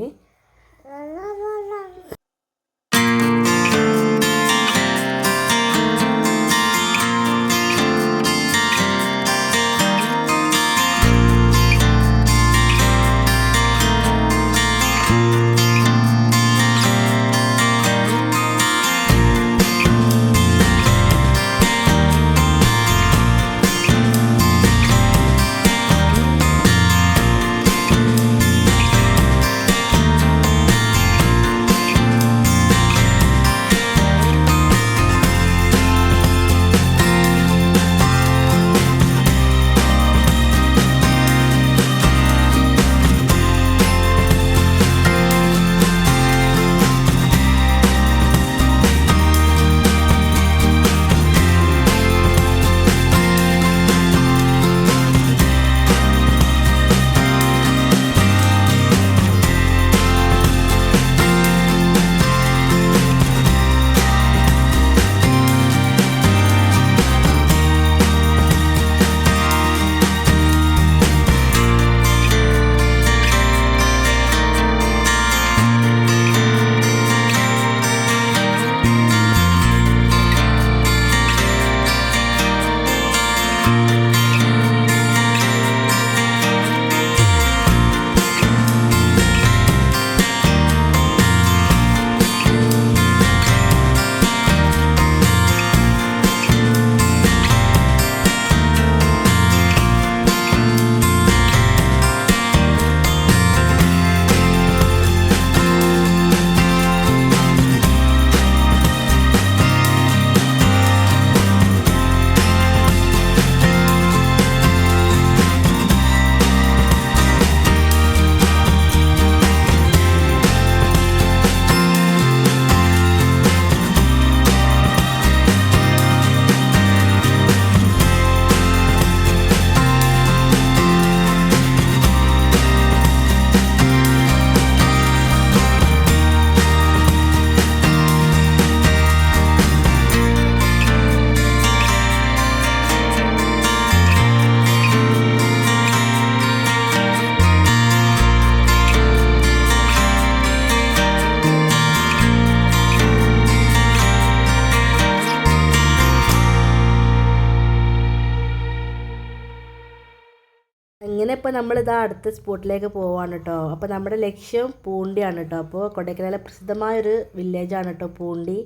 A: അങ്ങനെ ഇപ്പോൾ നമ്മളിതാ അടുത്ത സ്പോട്ടിലേക്ക് പോവാണ് കേട്ടോ. അപ്പോൾ നമ്മുടെ ലക്ഷ്യം പൂണ്ടിയാണ് കേട്ടോ. അപ്പോൾ കൊടൈക്കനാലിലെ പ്രസിദ്ധമായൊരു വില്ലേജാണ് കേട്ടോ പൂണ്ടി.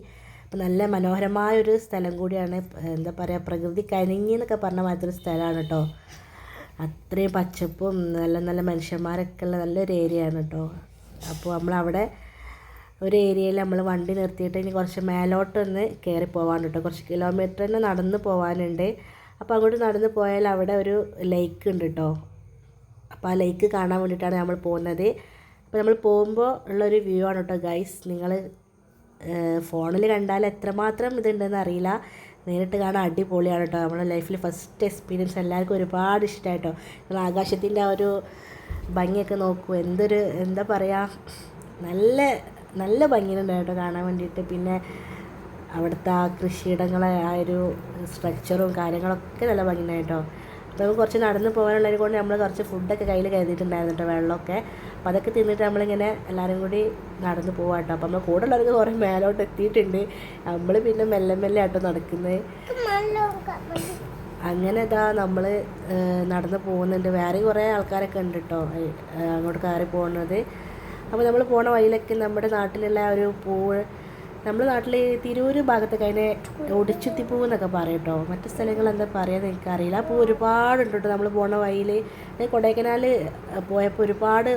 A: അപ്പോൾ നല്ല മനോഹരമായൊരു സ്ഥലം കൂടിയാണ്. എന്താ പറയുക, പ്രകൃതി കനിഞ്ഞി എന്നൊക്കെ പറഞ്ഞ മാതിരി സ്ഥലമാണ് കേട്ടോ. അത്രയും പച്ചപ്പും നല്ല നല്ല മനുഷ്യന്മാരൊക്കെ ഉള്ള നല്ലൊരു ഏരിയയാണ് കേട്ടോ. അപ്പോൾ നമ്മളവിടെ ഒരു ഏരിയയിൽ നമ്മൾ വണ്ടി നിർത്തിയിട്ട് ഇനി കുറച്ച് മേലോട്ടൊന്ന് കയറി പോകാൻ കേട്ടോ. കുറച്ച് കിലോമീറ്റർ തന്നെ നടന്ന് പോകാനുണ്ട്. അപ്പോൾ അങ്ങോട്ട് നടന്ന് പോയാൽ അവിടെ ഒരു ലേക്ക് ഉണ്ട് കേട്ടോ. അപ്പോൾ ആ ലേക്ക് കാണാൻ വേണ്ടിയിട്ടാണ് നമ്മൾ പോകുന്നത്. അപ്പോൾ നമ്മൾ പോകുമ്പോൾ ഉള്ളൊരു വ്യൂ ആണ് കേട്ടോ ഗൈസ്. നിങ്ങൾ ഫോണിൽ കണ്ടാൽ എത്രമാത്രം ഇതുണ്ടെന്ന് അറിയില്ല, നേരിട്ട് കാണാൻ അടിപൊളിയാണ് കേട്ടോ. നമ്മുടെ ലൈഫിൽ ഫസ്റ്റ് എക്സ്പീരിയൻസ് എല്ലാവർക്കും ഒരുപാട് ഇഷ്ടമായിട്ടോ. നിങ്ങൾ ആകാശത്തിൻ്റെ ആ ഒരു ഭംഗിയൊക്കെ നോക്കൂ, എന്തൊരു എന്താ പറയുക, നല്ല നല്ല ഭംഗിയുണ്ട് കേട്ടോ കാണാൻ വേണ്ടിയിട്ട്. പിന്നെ അവിടുത്തെ ആ കൃഷിയിടങ്ങളെ ആ ഒരു സ്ട്രക്ചറും കാര്യങ്ങളൊക്കെ നല്ല ഭംഗിയുണ്ട് കേട്ടോ. അപ്പോൾ നമുക്ക് കുറച്ച് നടന്ന് പോകാനുള്ളത് കൊണ്ട് നമ്മൾ കുറച്ച് ഫുഡൊക്കെ കയ്യിൽ കരുതിയിട്ടുണ്ടായിരുന്നു കേട്ടോ, വെള്ളമൊക്കെ. അപ്പോൾ അതൊക്കെ തിന്നിട്ട് നമ്മളിങ്ങനെ എല്ലാവരും കൂടി നടന്ന് പോകാം കേട്ടോ. അപ്പോൾ നമ്മൾ കൂടെ ഉള്ളവർക്ക് കുറേ മേലോട്ട് എത്തിയിട്ടുണ്ട്. നമ്മൾ പിന്നെ മെല്ലെ മെല്ലെ ആട്ടോ നടക്കുന്നത്. അങ്ങനെ ഇതാ നമ്മൾ നടന്ന് പോകുന്നുണ്ട്. വേറെ കുറേ ആൾക്കാരൊക്കെ ഉണ്ട് കേട്ടോ അങ്ങോട്ട് കയറി പോകുന്നത്. അപ്പോൾ നമ്മൾ പോണ വഴിയിലൊക്കെ നമ്മുടെ നാട്ടിലുള്ള ഒരു പൂവ്, നമ്മുടെ നാട്ടിൽ തിരൂർ ഭാഗത്തൊക്കെ അതിനെ ഒടിച്ചുത്തിപ്പൂ എന്നൊക്കെ പറയും കേട്ടോ. മറ്റു സ്ഥലങ്ങൾ എന്താ പറയുക എനിക്കറിയില്ല. ആ പൂ ഒരുപാടുണ്ട് കേട്ടോ. നമ്മൾ പോണ വഴിയിൽ കൊടൈക്കനാൽ പോയപ്പോൾ ഒരുപാട്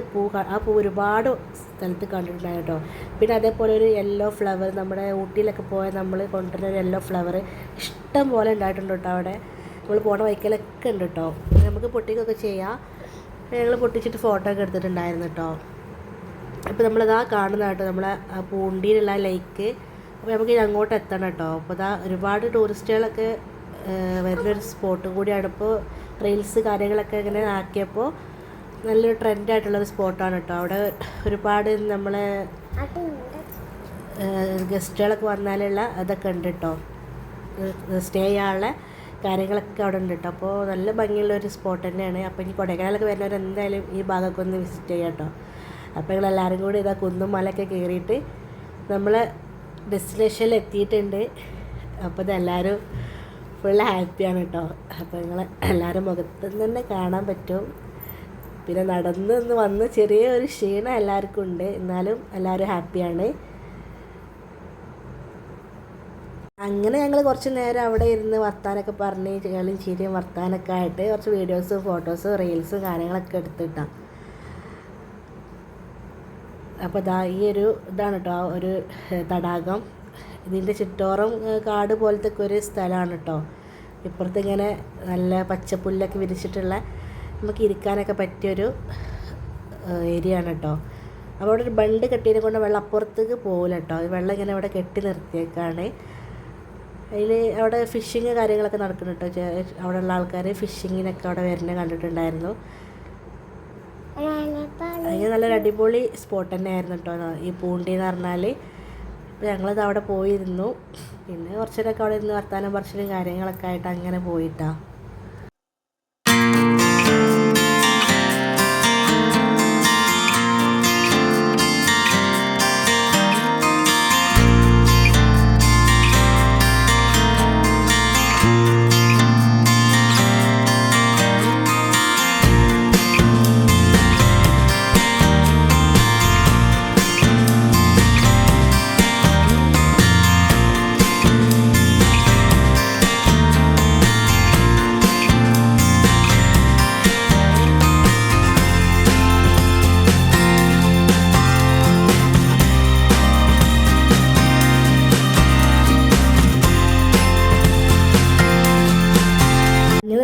A: ആ പൂ ഒരുപാട് സ്ഥലത്ത് കണ്ടിട്ടുണ്ടായിരുന്നു കേട്ടോ. പിന്നെ അതേപോലെ ഒരു യെല്ലോ ഫ്ലവർ, നമ്മുടെ ഊട്ടിയിലൊക്കെ പോയാൽ നമ്മൾ കൊണ്ടുവരുന്ന ഒരു യെല്ലോ ഫ്ലവർ ഇഷ്ടം പോലെ ഉണ്ടായിട്ടുണ്ട് കേട്ടോ അവിടെ. നമ്മൾ പോണ വഴിക്കലൊക്കെ ഉണ്ട് കേട്ടോ. നമുക്ക് പൊട്ടിക്കൊക്കെ ചെയ്യാം. ഞങ്ങൾ പൊട്ടിച്ചിട്ട് ഫോട്ടോ ഒക്കെ എടുത്തിട്ടുണ്ടായിരുന്നു കേട്ടോ. അപ്പോൾ നമ്മളിതാ കാണുന്ന കേട്ടോ നമ്മളെ പൂണ്ടിയിലുള്ള ലേക്ക്. അപ്പോൾ നമുക്ക് ഇനി അങ്ങോട്ട് എത്തണം കേട്ടോ. അപ്പോൾ ഇതാ ഒരുപാട് ടൂറിസ്റ്റുകളൊക്കെ വരുന്നൊരു സ്പോട്ടും കൂടിയാണ്. ഇപ്പോൾ റീൽസ് കാര്യങ്ങളൊക്കെ ഇങ്ങനെ ആക്കിയപ്പോൾ നല്ലൊരു ട്രെൻഡായിട്ടുള്ളൊരു സ്പോട്ടാണ് കേട്ടോ. അവിടെ ഒരുപാട് നമ്മളെ ഗസ്റ്റുകളൊക്കെ വന്നാലുള്ള അതൊക്കെ ഉണ്ട് കേട്ടോ. സ്റ്റേ ചെയ്യാനുള്ള കാര്യങ്ങളൊക്കെ അവിടെ ഉണ്ട് കേട്ടോ. അപ്പോൾ നല്ല ഭംഗിയുള്ളൊരു സ്പോട്ട് തന്നെയാണ്. അപ്പോൾ ഇനി കൊടൈക്കനാലൊക്കെ വരുന്നവർ എന്തായാലും ഈ ഭാഗമൊക്കെ ഒന്ന് വിസിറ്റ് ചെയ്യാം കേട്ടോ. അപ്പോൾ ഞങ്ങളെല്ലാവരും കൂടി ഇതാ കുന്നും മലയൊക്കെ കയറിയിട്ട് നമ്മൾ ഡെസ്റ്റിനേഷനിൽ എത്തിയിട്ടുണ്ട്. അപ്പോൾ ഇതെല്ലാവരും ഫുൾ ഹാപ്പിയാണ് കേട്ടോ. അപ്പോൾ നിങ്ങൾ എല്ലാവരും മുഖത്ത് നിന്ന് തന്നെ കാണാൻ പറ്റും. പിന്നെ നടന്ന് വന്ന് ചെറിയൊരു ക്ഷീണം എല്ലാവർക്കും ഉണ്ട്, എന്നാലും എല്ലാവരും ഹാപ്പിയാണ്. അങ്ങനെ ഞങ്ങൾ കുറച്ച് നേരം അവിടെ ഇരുന്ന് വർത്താനൊക്കെ പറഞ്ഞ് കളിയും ചിരിയും വർത്താനൊക്കെ ആയിട്ട് കുറച്ച് വീഡിയോസും ഫോട്ടോസും റീൽസും കാര്യങ്ങളൊക്കെ എടുത്തിട്ടാണ്. അപ്പോൾ ഈ ഒരു ഇതാണ് കേട്ടോ ഒരു തടാകം. ഇതിൻ്റെ ചുറ്റോറം കാട് പോലത്തെ ഒരു സ്ഥലമാണ് കേട്ടോ. ഇപ്പുറത്ത് ഇങ്ങനെ നല്ല പച്ചപ്പുല്ലൊക്കെ വിരിച്ചിട്ടുള്ള നമുക്ക് ഇരിക്കാനൊക്കെ പറ്റിയൊരു ഏരിയ ആണ് കേട്ടോ. അപ്പോൾ അവിടെ ഒരു ബണ്ട് കെട്ടിയതിനെ കൊണ്ട് വെള്ളം അപ്പുറത്തേക്ക് പോകില്ല കേട്ടോ. ഈ വെള്ളം ഇങ്ങനെ അവിടെ കെട്ടി നിർത്തിയേക്കാണ്. അതിൽ അവിടെ ഫിഷിങ് കാര്യങ്ങളൊക്കെ നടക്കുന്നുണ്ട് കേട്ടോ. അവിടെയുള്ള ആൾക്കാർ ഫിഷിങ്ങിനൊക്കെ അവിടെ വരുന്നത് കണ്ടിട്ടുണ്ടായിരുന്നു. അതിന് നല്ലൊരു അടിപൊളി സ്പോട്ട് തന്നെയായിരുന്നു കേട്ടോ ഈ പൂണ്ടി എന്ന് പറഞ്ഞാൽ. അപ്പോൾ ഞങ്ങളത് അവിടെ പോയിരുന്നു. പിന്നെ കുറച്ചേരൊക്കെ അവിടെ ഇരുന്ന് വർത്താനം പറച്ചിലും കാര്യങ്ങളൊക്കെ ആയിട്ട് അങ്ങനെ പോയിട്ടാണ്.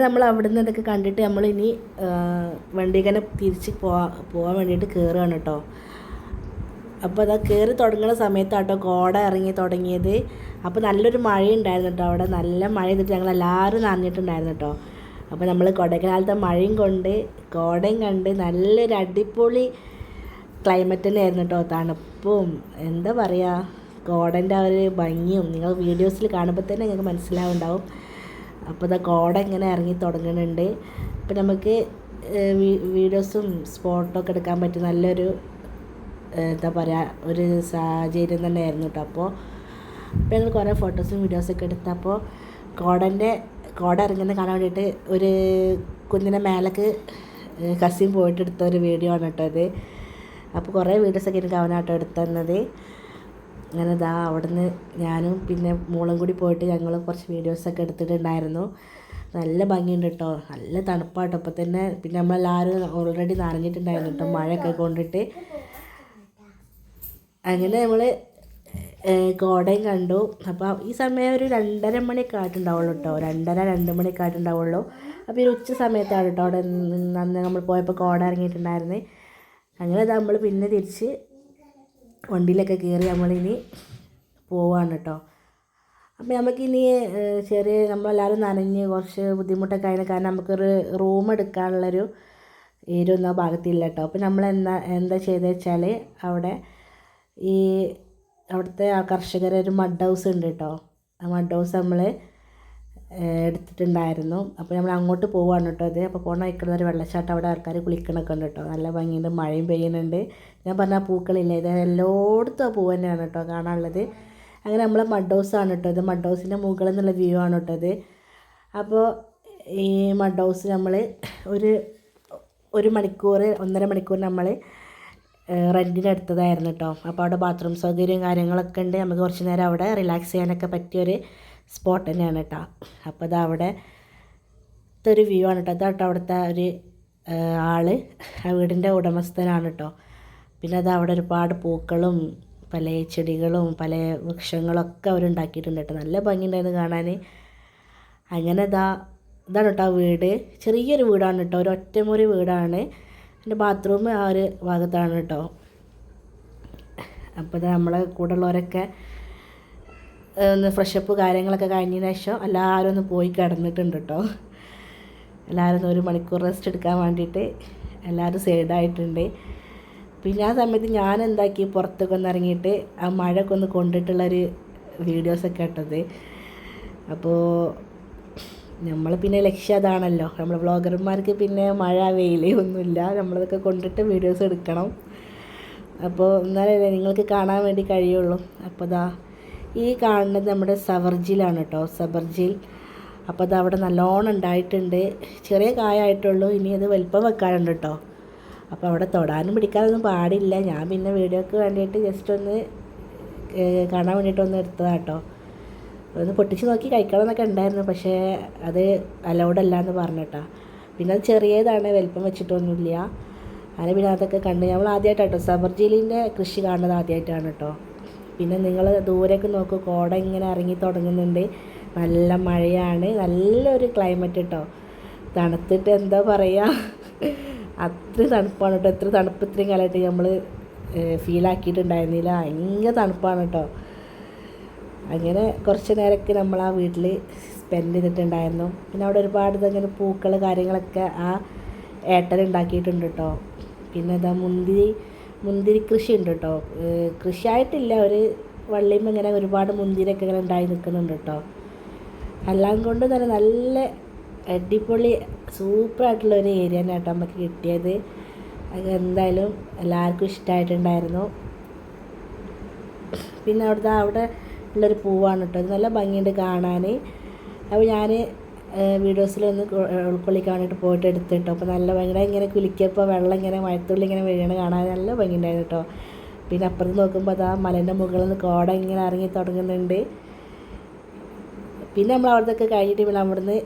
A: നമ്മൾ അവിടെ നിന്ന് ഇതൊക്കെ കണ്ടിട്ട് നമ്മളിനി വണ്ടിക്കന്നെ തിരിച്ച് പോകാൻ വേണ്ടിയിട്ട് കയറുകയാണ് കേട്ടോ. അപ്പോൾ അതാ കയറി തുടങ്ങുന്ന സമയത്താട്ടോ കോട ഇറങ്ങി തുടങ്ങിയത്. അപ്പോൾ നല്ലൊരു മഴ ഉണ്ടായിരുന്നു കേട്ടോ. അവിടെ നല്ല മഴ ചെയ്തിട്ട് ഞങ്ങളെല്ലാവരും നനഞ്ഞിട്ടുണ്ടായിരുന്നു കേട്ടോ. അപ്പോൾ നമ്മൾ കൊടൈക്കനാലത്തെ മഴയും കൊണ്ട് കോടയും കണ്ട് നല്ലൊരു അടിപൊളി ക്ലൈമറ്റ് തന്നെയായിരുന്നു കേട്ടോ. തണുപ്പും എന്താ പറയുക, കോടൻ്റെ ആ ഒരു ഭംഗിയും നിങ്ങൾ വീഡിയോസിൽ കാണുമ്പോൾ തന്നെ നിങ്ങൾക്ക് മനസ്സിലാവുണ്ടാവും. അപ്പോൾ കോട ഇങ്ങനെ ഇറങ്ങി തുടങ്ങുന്നുണ്ട്. അപ്പോൾ നമുക്ക് വീഡിയോസും സ്പോട്ടൊക്കെ എടുക്കാൻ പറ്റിയ നല്ലൊരു എന്താ പറയുക ഒരു സാഹചര്യം തന്നെയായിരുന്നു കേട്ടോ. അപ്പോൾ ഞങ്ങൾ കുറേ ഫോട്ടോസും വീഡിയോസൊക്കെ എടുത്തപ്പോൾ കോട ഇറങ്ങുന്നത് കാണാൻ വേണ്ടിയിട്ട് ഒരു കുന്നിൻ്റെ മേലേക്ക് കസിൻ പോയിട്ട് എടുത്ത ഒരു വീഡിയോ ആണ് കേട്ടോ അത്. അപ്പോൾ കുറേ വീഡിയോസൊക്കെ എനിക്ക് അവനാട്ടോ എടുത്തു തന്നത്. അങ്ങനെ ഇതാ അവിടുന്ന് ഞാനും പിന്നെ മോളും കൂടി പോയിട്ട് ഞങ്ങൾ കുറച്ച് വീഡിയോസൊക്കെ എടുത്തിട്ടുണ്ടായിരുന്നു. നല്ല ഭംഗിയുണ്ട് കേട്ടോ, നല്ല തണുപ്പാട്ടോ അപ്പോൾ തന്നെ. പിന്നെ നമ്മളെല്ലാവരും ഓൾറെഡി നനഞ്ഞിട്ടുണ്ടായിരുന്നു കേട്ടോ മഴയൊക്കെ കൊണ്ടിട്ട്. അങ്ങനെ നമ്മൾ കോടയും കണ്ടു. അപ്പോൾ ഈ സമയം ഒരു 2:30 മണിയൊക്കെ ആയിട്ടുണ്ടാവുള്ളൂ കേട്ടോ, 2 മണിയൊക്കെ ആയിട്ടുണ്ടാവുള്ളൂ. അപ്പോൾ ഈ ഉച്ച സമയത്താണ് കേട്ടോ അവിടെ അന്ന് നമ്മൾ പോയപ്പോൾ കോട ഇറങ്ങിയിട്ടുണ്ടായിരുന്നത്. അങ്ങനെ നമ്മൾ പിന്നെ തിരിച്ച് വണ്ടിയിലൊക്കെ കയറി നമ്മളിനി പോവാണ് കേട്ടോ. അപ്പോൾ നമുക്കിനി നമ്മളെല്ലാവരും നനഞ്ഞ് കുറച്ച് ബുദ്ധിമുട്ടൊക്കെ ആയിരുന്നു. കാരണം നമുക്കൊരു റൂം എടുക്കാനുള്ളൊരു ഏരിയൊന്നും ആ ഭാഗത്തില്ല കേട്ടോ. അപ്പോൾ നമ്മൾ എന്താ ചെയ്തത് വെച്ചാൽ അവിടുത്തെ ആ കർഷകരൊരു മഡ് ഹൗസ് ഉണ്ട് കേട്ടോ. ആ മഡ് ഹൗസ് നമ്മൾ എടുത്തിട്ടുണ്ടായിരുന്നു. അപ്പോൾ നമ്മൾ അങ്ങോട്ട് പോവാണ് കേട്ടോ അത്. അപ്പോൾ പോകണ വയ്ക്കുന്ന ഒരു വെള്ളച്ചാട്ടം, അവിടെ ആൾക്കാർ കുളിക്കണമൊക്കെ ഉണ്ട് കേട്ടോ. നല്ല ഭംഗിയുണ്ട്, മഴയും പെയ്യുന്നുണ്ട്. ഞാൻ പറഞ്ഞ പൂക്കളില്ല, ഇത് എല്ലായിടത്തും ആ പൂ തന്നെയാണ് കേട്ടോ കാണാനുള്ളത്. അങ്ങനെ നമ്മൾ മഡ് ഹൗസാണ് കേട്ടോ ഇത്. മഡ് ഹൗസിൻ്റെ മുകളിൽ നിന്നുള്ള വ്യൂ ആണ് കേട്ടോ ഇത്. അപ്പോൾ ഈ മഡ് ഹൗസ് നമ്മൾ ഒരു മണിക്കൂർ 1.5 മണിക്കൂർ നമ്മൾ റെൻറ്റിന് എടുത്തതായിരുന്നു കേട്ടോ. അപ്പോൾ അവിടെ ബാത്റൂം സൗകര്യവും കാര്യങ്ങളൊക്കെ ഉണ്ട്. നമുക്ക് കുറച്ച് നേരം അവിടെ റിലാക്സ് ചെയ്യാനൊക്കെ പറ്റിയൊരു സ്പോട്ട് തന്നെയാണ് കേട്ടോ. അപ്പോൾ അത് അവിടുത്തെ ഒരു വ്യൂ ആണ് കേട്ടോ. അതാട്ടോ അവിടുത്തെ ഒരു ആൾ, ആ വീടിൻ്റെ ഉടമസ്ഥനാണ് കേട്ടോ. പിന്നെ അത് അവിടെ ഒരുപാട് പൂക്കളും പല ചെടികളും പല വൃക്ഷങ്ങളൊക്കെ അവരുണ്ടാക്കിയിട്ടുണ്ട് കേട്ടോ. നല്ല ഭംഗിയുണ്ടായിരുന്നു കാണാൻ. അങ്ങനെ ഇതാണ് കേട്ടോ വീട്. ചെറിയൊരു വീടാണ് കേട്ടോ, ഒരു ഒറ്റമുറി വീടാണ്. എൻ്റെ ബാത്റൂം ആ ഒരു ഭാഗത്താണ് കേട്ടോ. അപ്പോൾ നമ്മളെ കൂടെ ഉള്ളവരൊക്കെ ഒന്ന് ഫ്രഷപ്പ് കാര്യങ്ങളൊക്കെ കഴിഞ്ഞതിന് ശേഷം എല്ലാവരും ഒന്ന് പോയി കിടന്നിട്ടുണ്ട് കേട്ടോ. എല്ലാവരും 1 മണിക്കൂർ റെസ്റ്റ് എടുക്കാൻ വേണ്ടിയിട്ട് എല്ലാവരും സൈഡായിട്ടുണ്ട്. പിന്നെ ആ സമയത്ത് ഞാൻ എന്താക്കി പുറത്തൊക്കെ ഒന്ന് ഇറങ്ങിയിട്ട് ആ മഴയൊക്കെ ഒന്ന് കൊണ്ടിട്ടുള്ളൊരു വീഡിയോസൊക്കെ ഇട്ടത്. അപ്പോൾ നമ്മൾ പിന്നെ ലക്ഷ്യം അതാണല്ലോ, നമ്മൾ വ്ളോഗർമാർക്ക് പിന്നെ മഴ വെയിൽ ഒന്നുമില്ല, നമ്മളതൊക്കെ കൊണ്ടിട്ട് വീഡിയോസ് എടുക്കണം. അപ്പോൾ എന്നാലല്ലേ നിങ്ങൾക്ക് കാണാൻ വേണ്ടി കഴിയുള്ളൂ. അപ്പോൾ ഈ കാണുന്നത് നമ്മുടെ സബർജിലാണ് കേട്ടോ, സബർജിൽ. അപ്പോൾ അത് അവിടെ നല്ലോണം ഉണ്ടായിട്ടുണ്ട്. ചെറിയ കായായിട്ടുള്ളൂ, ഇനി അത് വലിപ്പം വെക്കാനുണ്ട് കേട്ടോ. അപ്പോൾ അവിടെ തൊടാനും പിടിക്കാനൊന്നും പാടില്ല. ഞാൻ പിന്നെ വീഡിയോക്ക് വേണ്ടിയിട്ട് ജസ്റ്റ് ഒന്ന് കാണാൻ വേണ്ടിയിട്ടൊന്ന് എടുത്തതാണ് കേട്ടോ. ഒന്ന് പൊട്ടിച്ച് നോക്കി കഴിക്കണം എന്നൊക്കെ ഉണ്ടായിരുന്നു, പക്ഷേ അത് അലൗഡ് അല്ല എന്ന് പറഞ്ഞിട്ടാ. പിന്നെ അത് ചെറിയതാണ്, വലിപ്പം വെച്ചിട്ടൊന്നുമില്ല. അങ്ങനെ പിന്നെ അതൊക്കെ കണ്ട് നമ്മൾ ആദ്യമായിട്ടാണ് കേട്ടോ സബർജിലിൻ്റെ കൃഷി കാണുന്നത്, ആദ്യമായിട്ടാണ് കേട്ടോ. പിന്നെ നിങ്ങൾ ദൂരേക്ക് നോക്കൂ, കോട ഇങ്ങനെ ഇറങ്ങി തുടങ്ങുന്നുണ്ട്. നല്ല മഴയാണ്, നല്ലൊരു ക്ലൈമറ്റ് കേട്ടോ. തണുത്തിട്ട് എന്താ പറയുക, അത്ര തണുപ്പാണ് കേട്ടോ. എത്ര തണുപ്പ് ഇത്രയും കാലമായിട്ട് നമ്മൾ ഫീലാക്കിയിട്ടുണ്ടായിരുന്നില്ല. ഭയങ്കര തണുപ്പാണ് കേട്ടോ. അങ്ങനെ കുറച്ച് നേരമൊക്കെ നമ്മൾ ആ വീട്ടിൽ സ്പെൻഡ് ചെയ്തിട്ടുണ്ടായിരുന്നു. പിന്നെ അവിടെ ഒരുപാട് ഇതങ്ങനെ പൂക്കൾ കാര്യങ്ങളൊക്കെ ആ ഏട്ടൻ ഉണ്ടാക്കിയിട്ടുണ്ട് കേട്ടോ. പിന്നെ മുന്തിരി കൃഷി ഉണ്ട് കേട്ടോ. കൃഷിയായിട്ടില്ല, ഒരു വള്ളിയും ഇങ്ങനെ ഒരുപാട് മുന്തിരിയൊക്കെ ഇങ്ങനെ ഉണ്ടായി നിൽക്കുന്നുണ്ട് കേട്ടോ. എല്ലാം കൊണ്ട് തന്നെ നല്ല അടിപൊളി സൂപ്പറായിട്ടുള്ളൊരു ഏരിയ തന്നെ കേട്ടോ നമുക്ക് കിട്ടിയത്. അത് എന്തായാലും എല്ലാവർക്കും ഇഷ്ടമായിട്ടുണ്ടായിരുന്നു. പിന്നെ അവിടെ ഉള്ളൊരു പൂവാണ് കേട്ടോ, അത് നല്ല ഭംഗിയുണ്ട് കാണാൻ. അപ്പോൾ ഞാൻ വീഡിയോസിലൊന്ന് ഉൾക്കൊള്ളിക്കാൻ വേണ്ടിയിട്ട് പോയിട്ട് എടുത്തിട്ടോ. അപ്പോൾ നല്ല ഭംഗി, ഇങ്ങനെ കുലിക്കിയപ്പോൾ വെള്ളം ഇങ്ങനെ മഴത്തുള്ളി ഇങ്ങനെ വീഴണ കാണാൻ നല്ല ഭംഗിയുണ്ടായിരുന്നു കേട്ടോ. പിന്നെ അപ്പുറത്ത് നോക്കുമ്പോൾ മലേൻ്റെ മുകളിൽ നിന്ന് കോട ഇങ്ങനെ ഇറങ്ങി തുടങ്ങുന്നുണ്ട്. പിന്നെ നമ്മൾ അവിടുത്തെ കഴിഞ്ഞിട്ട് പിന്നെ അവിടുന്ന്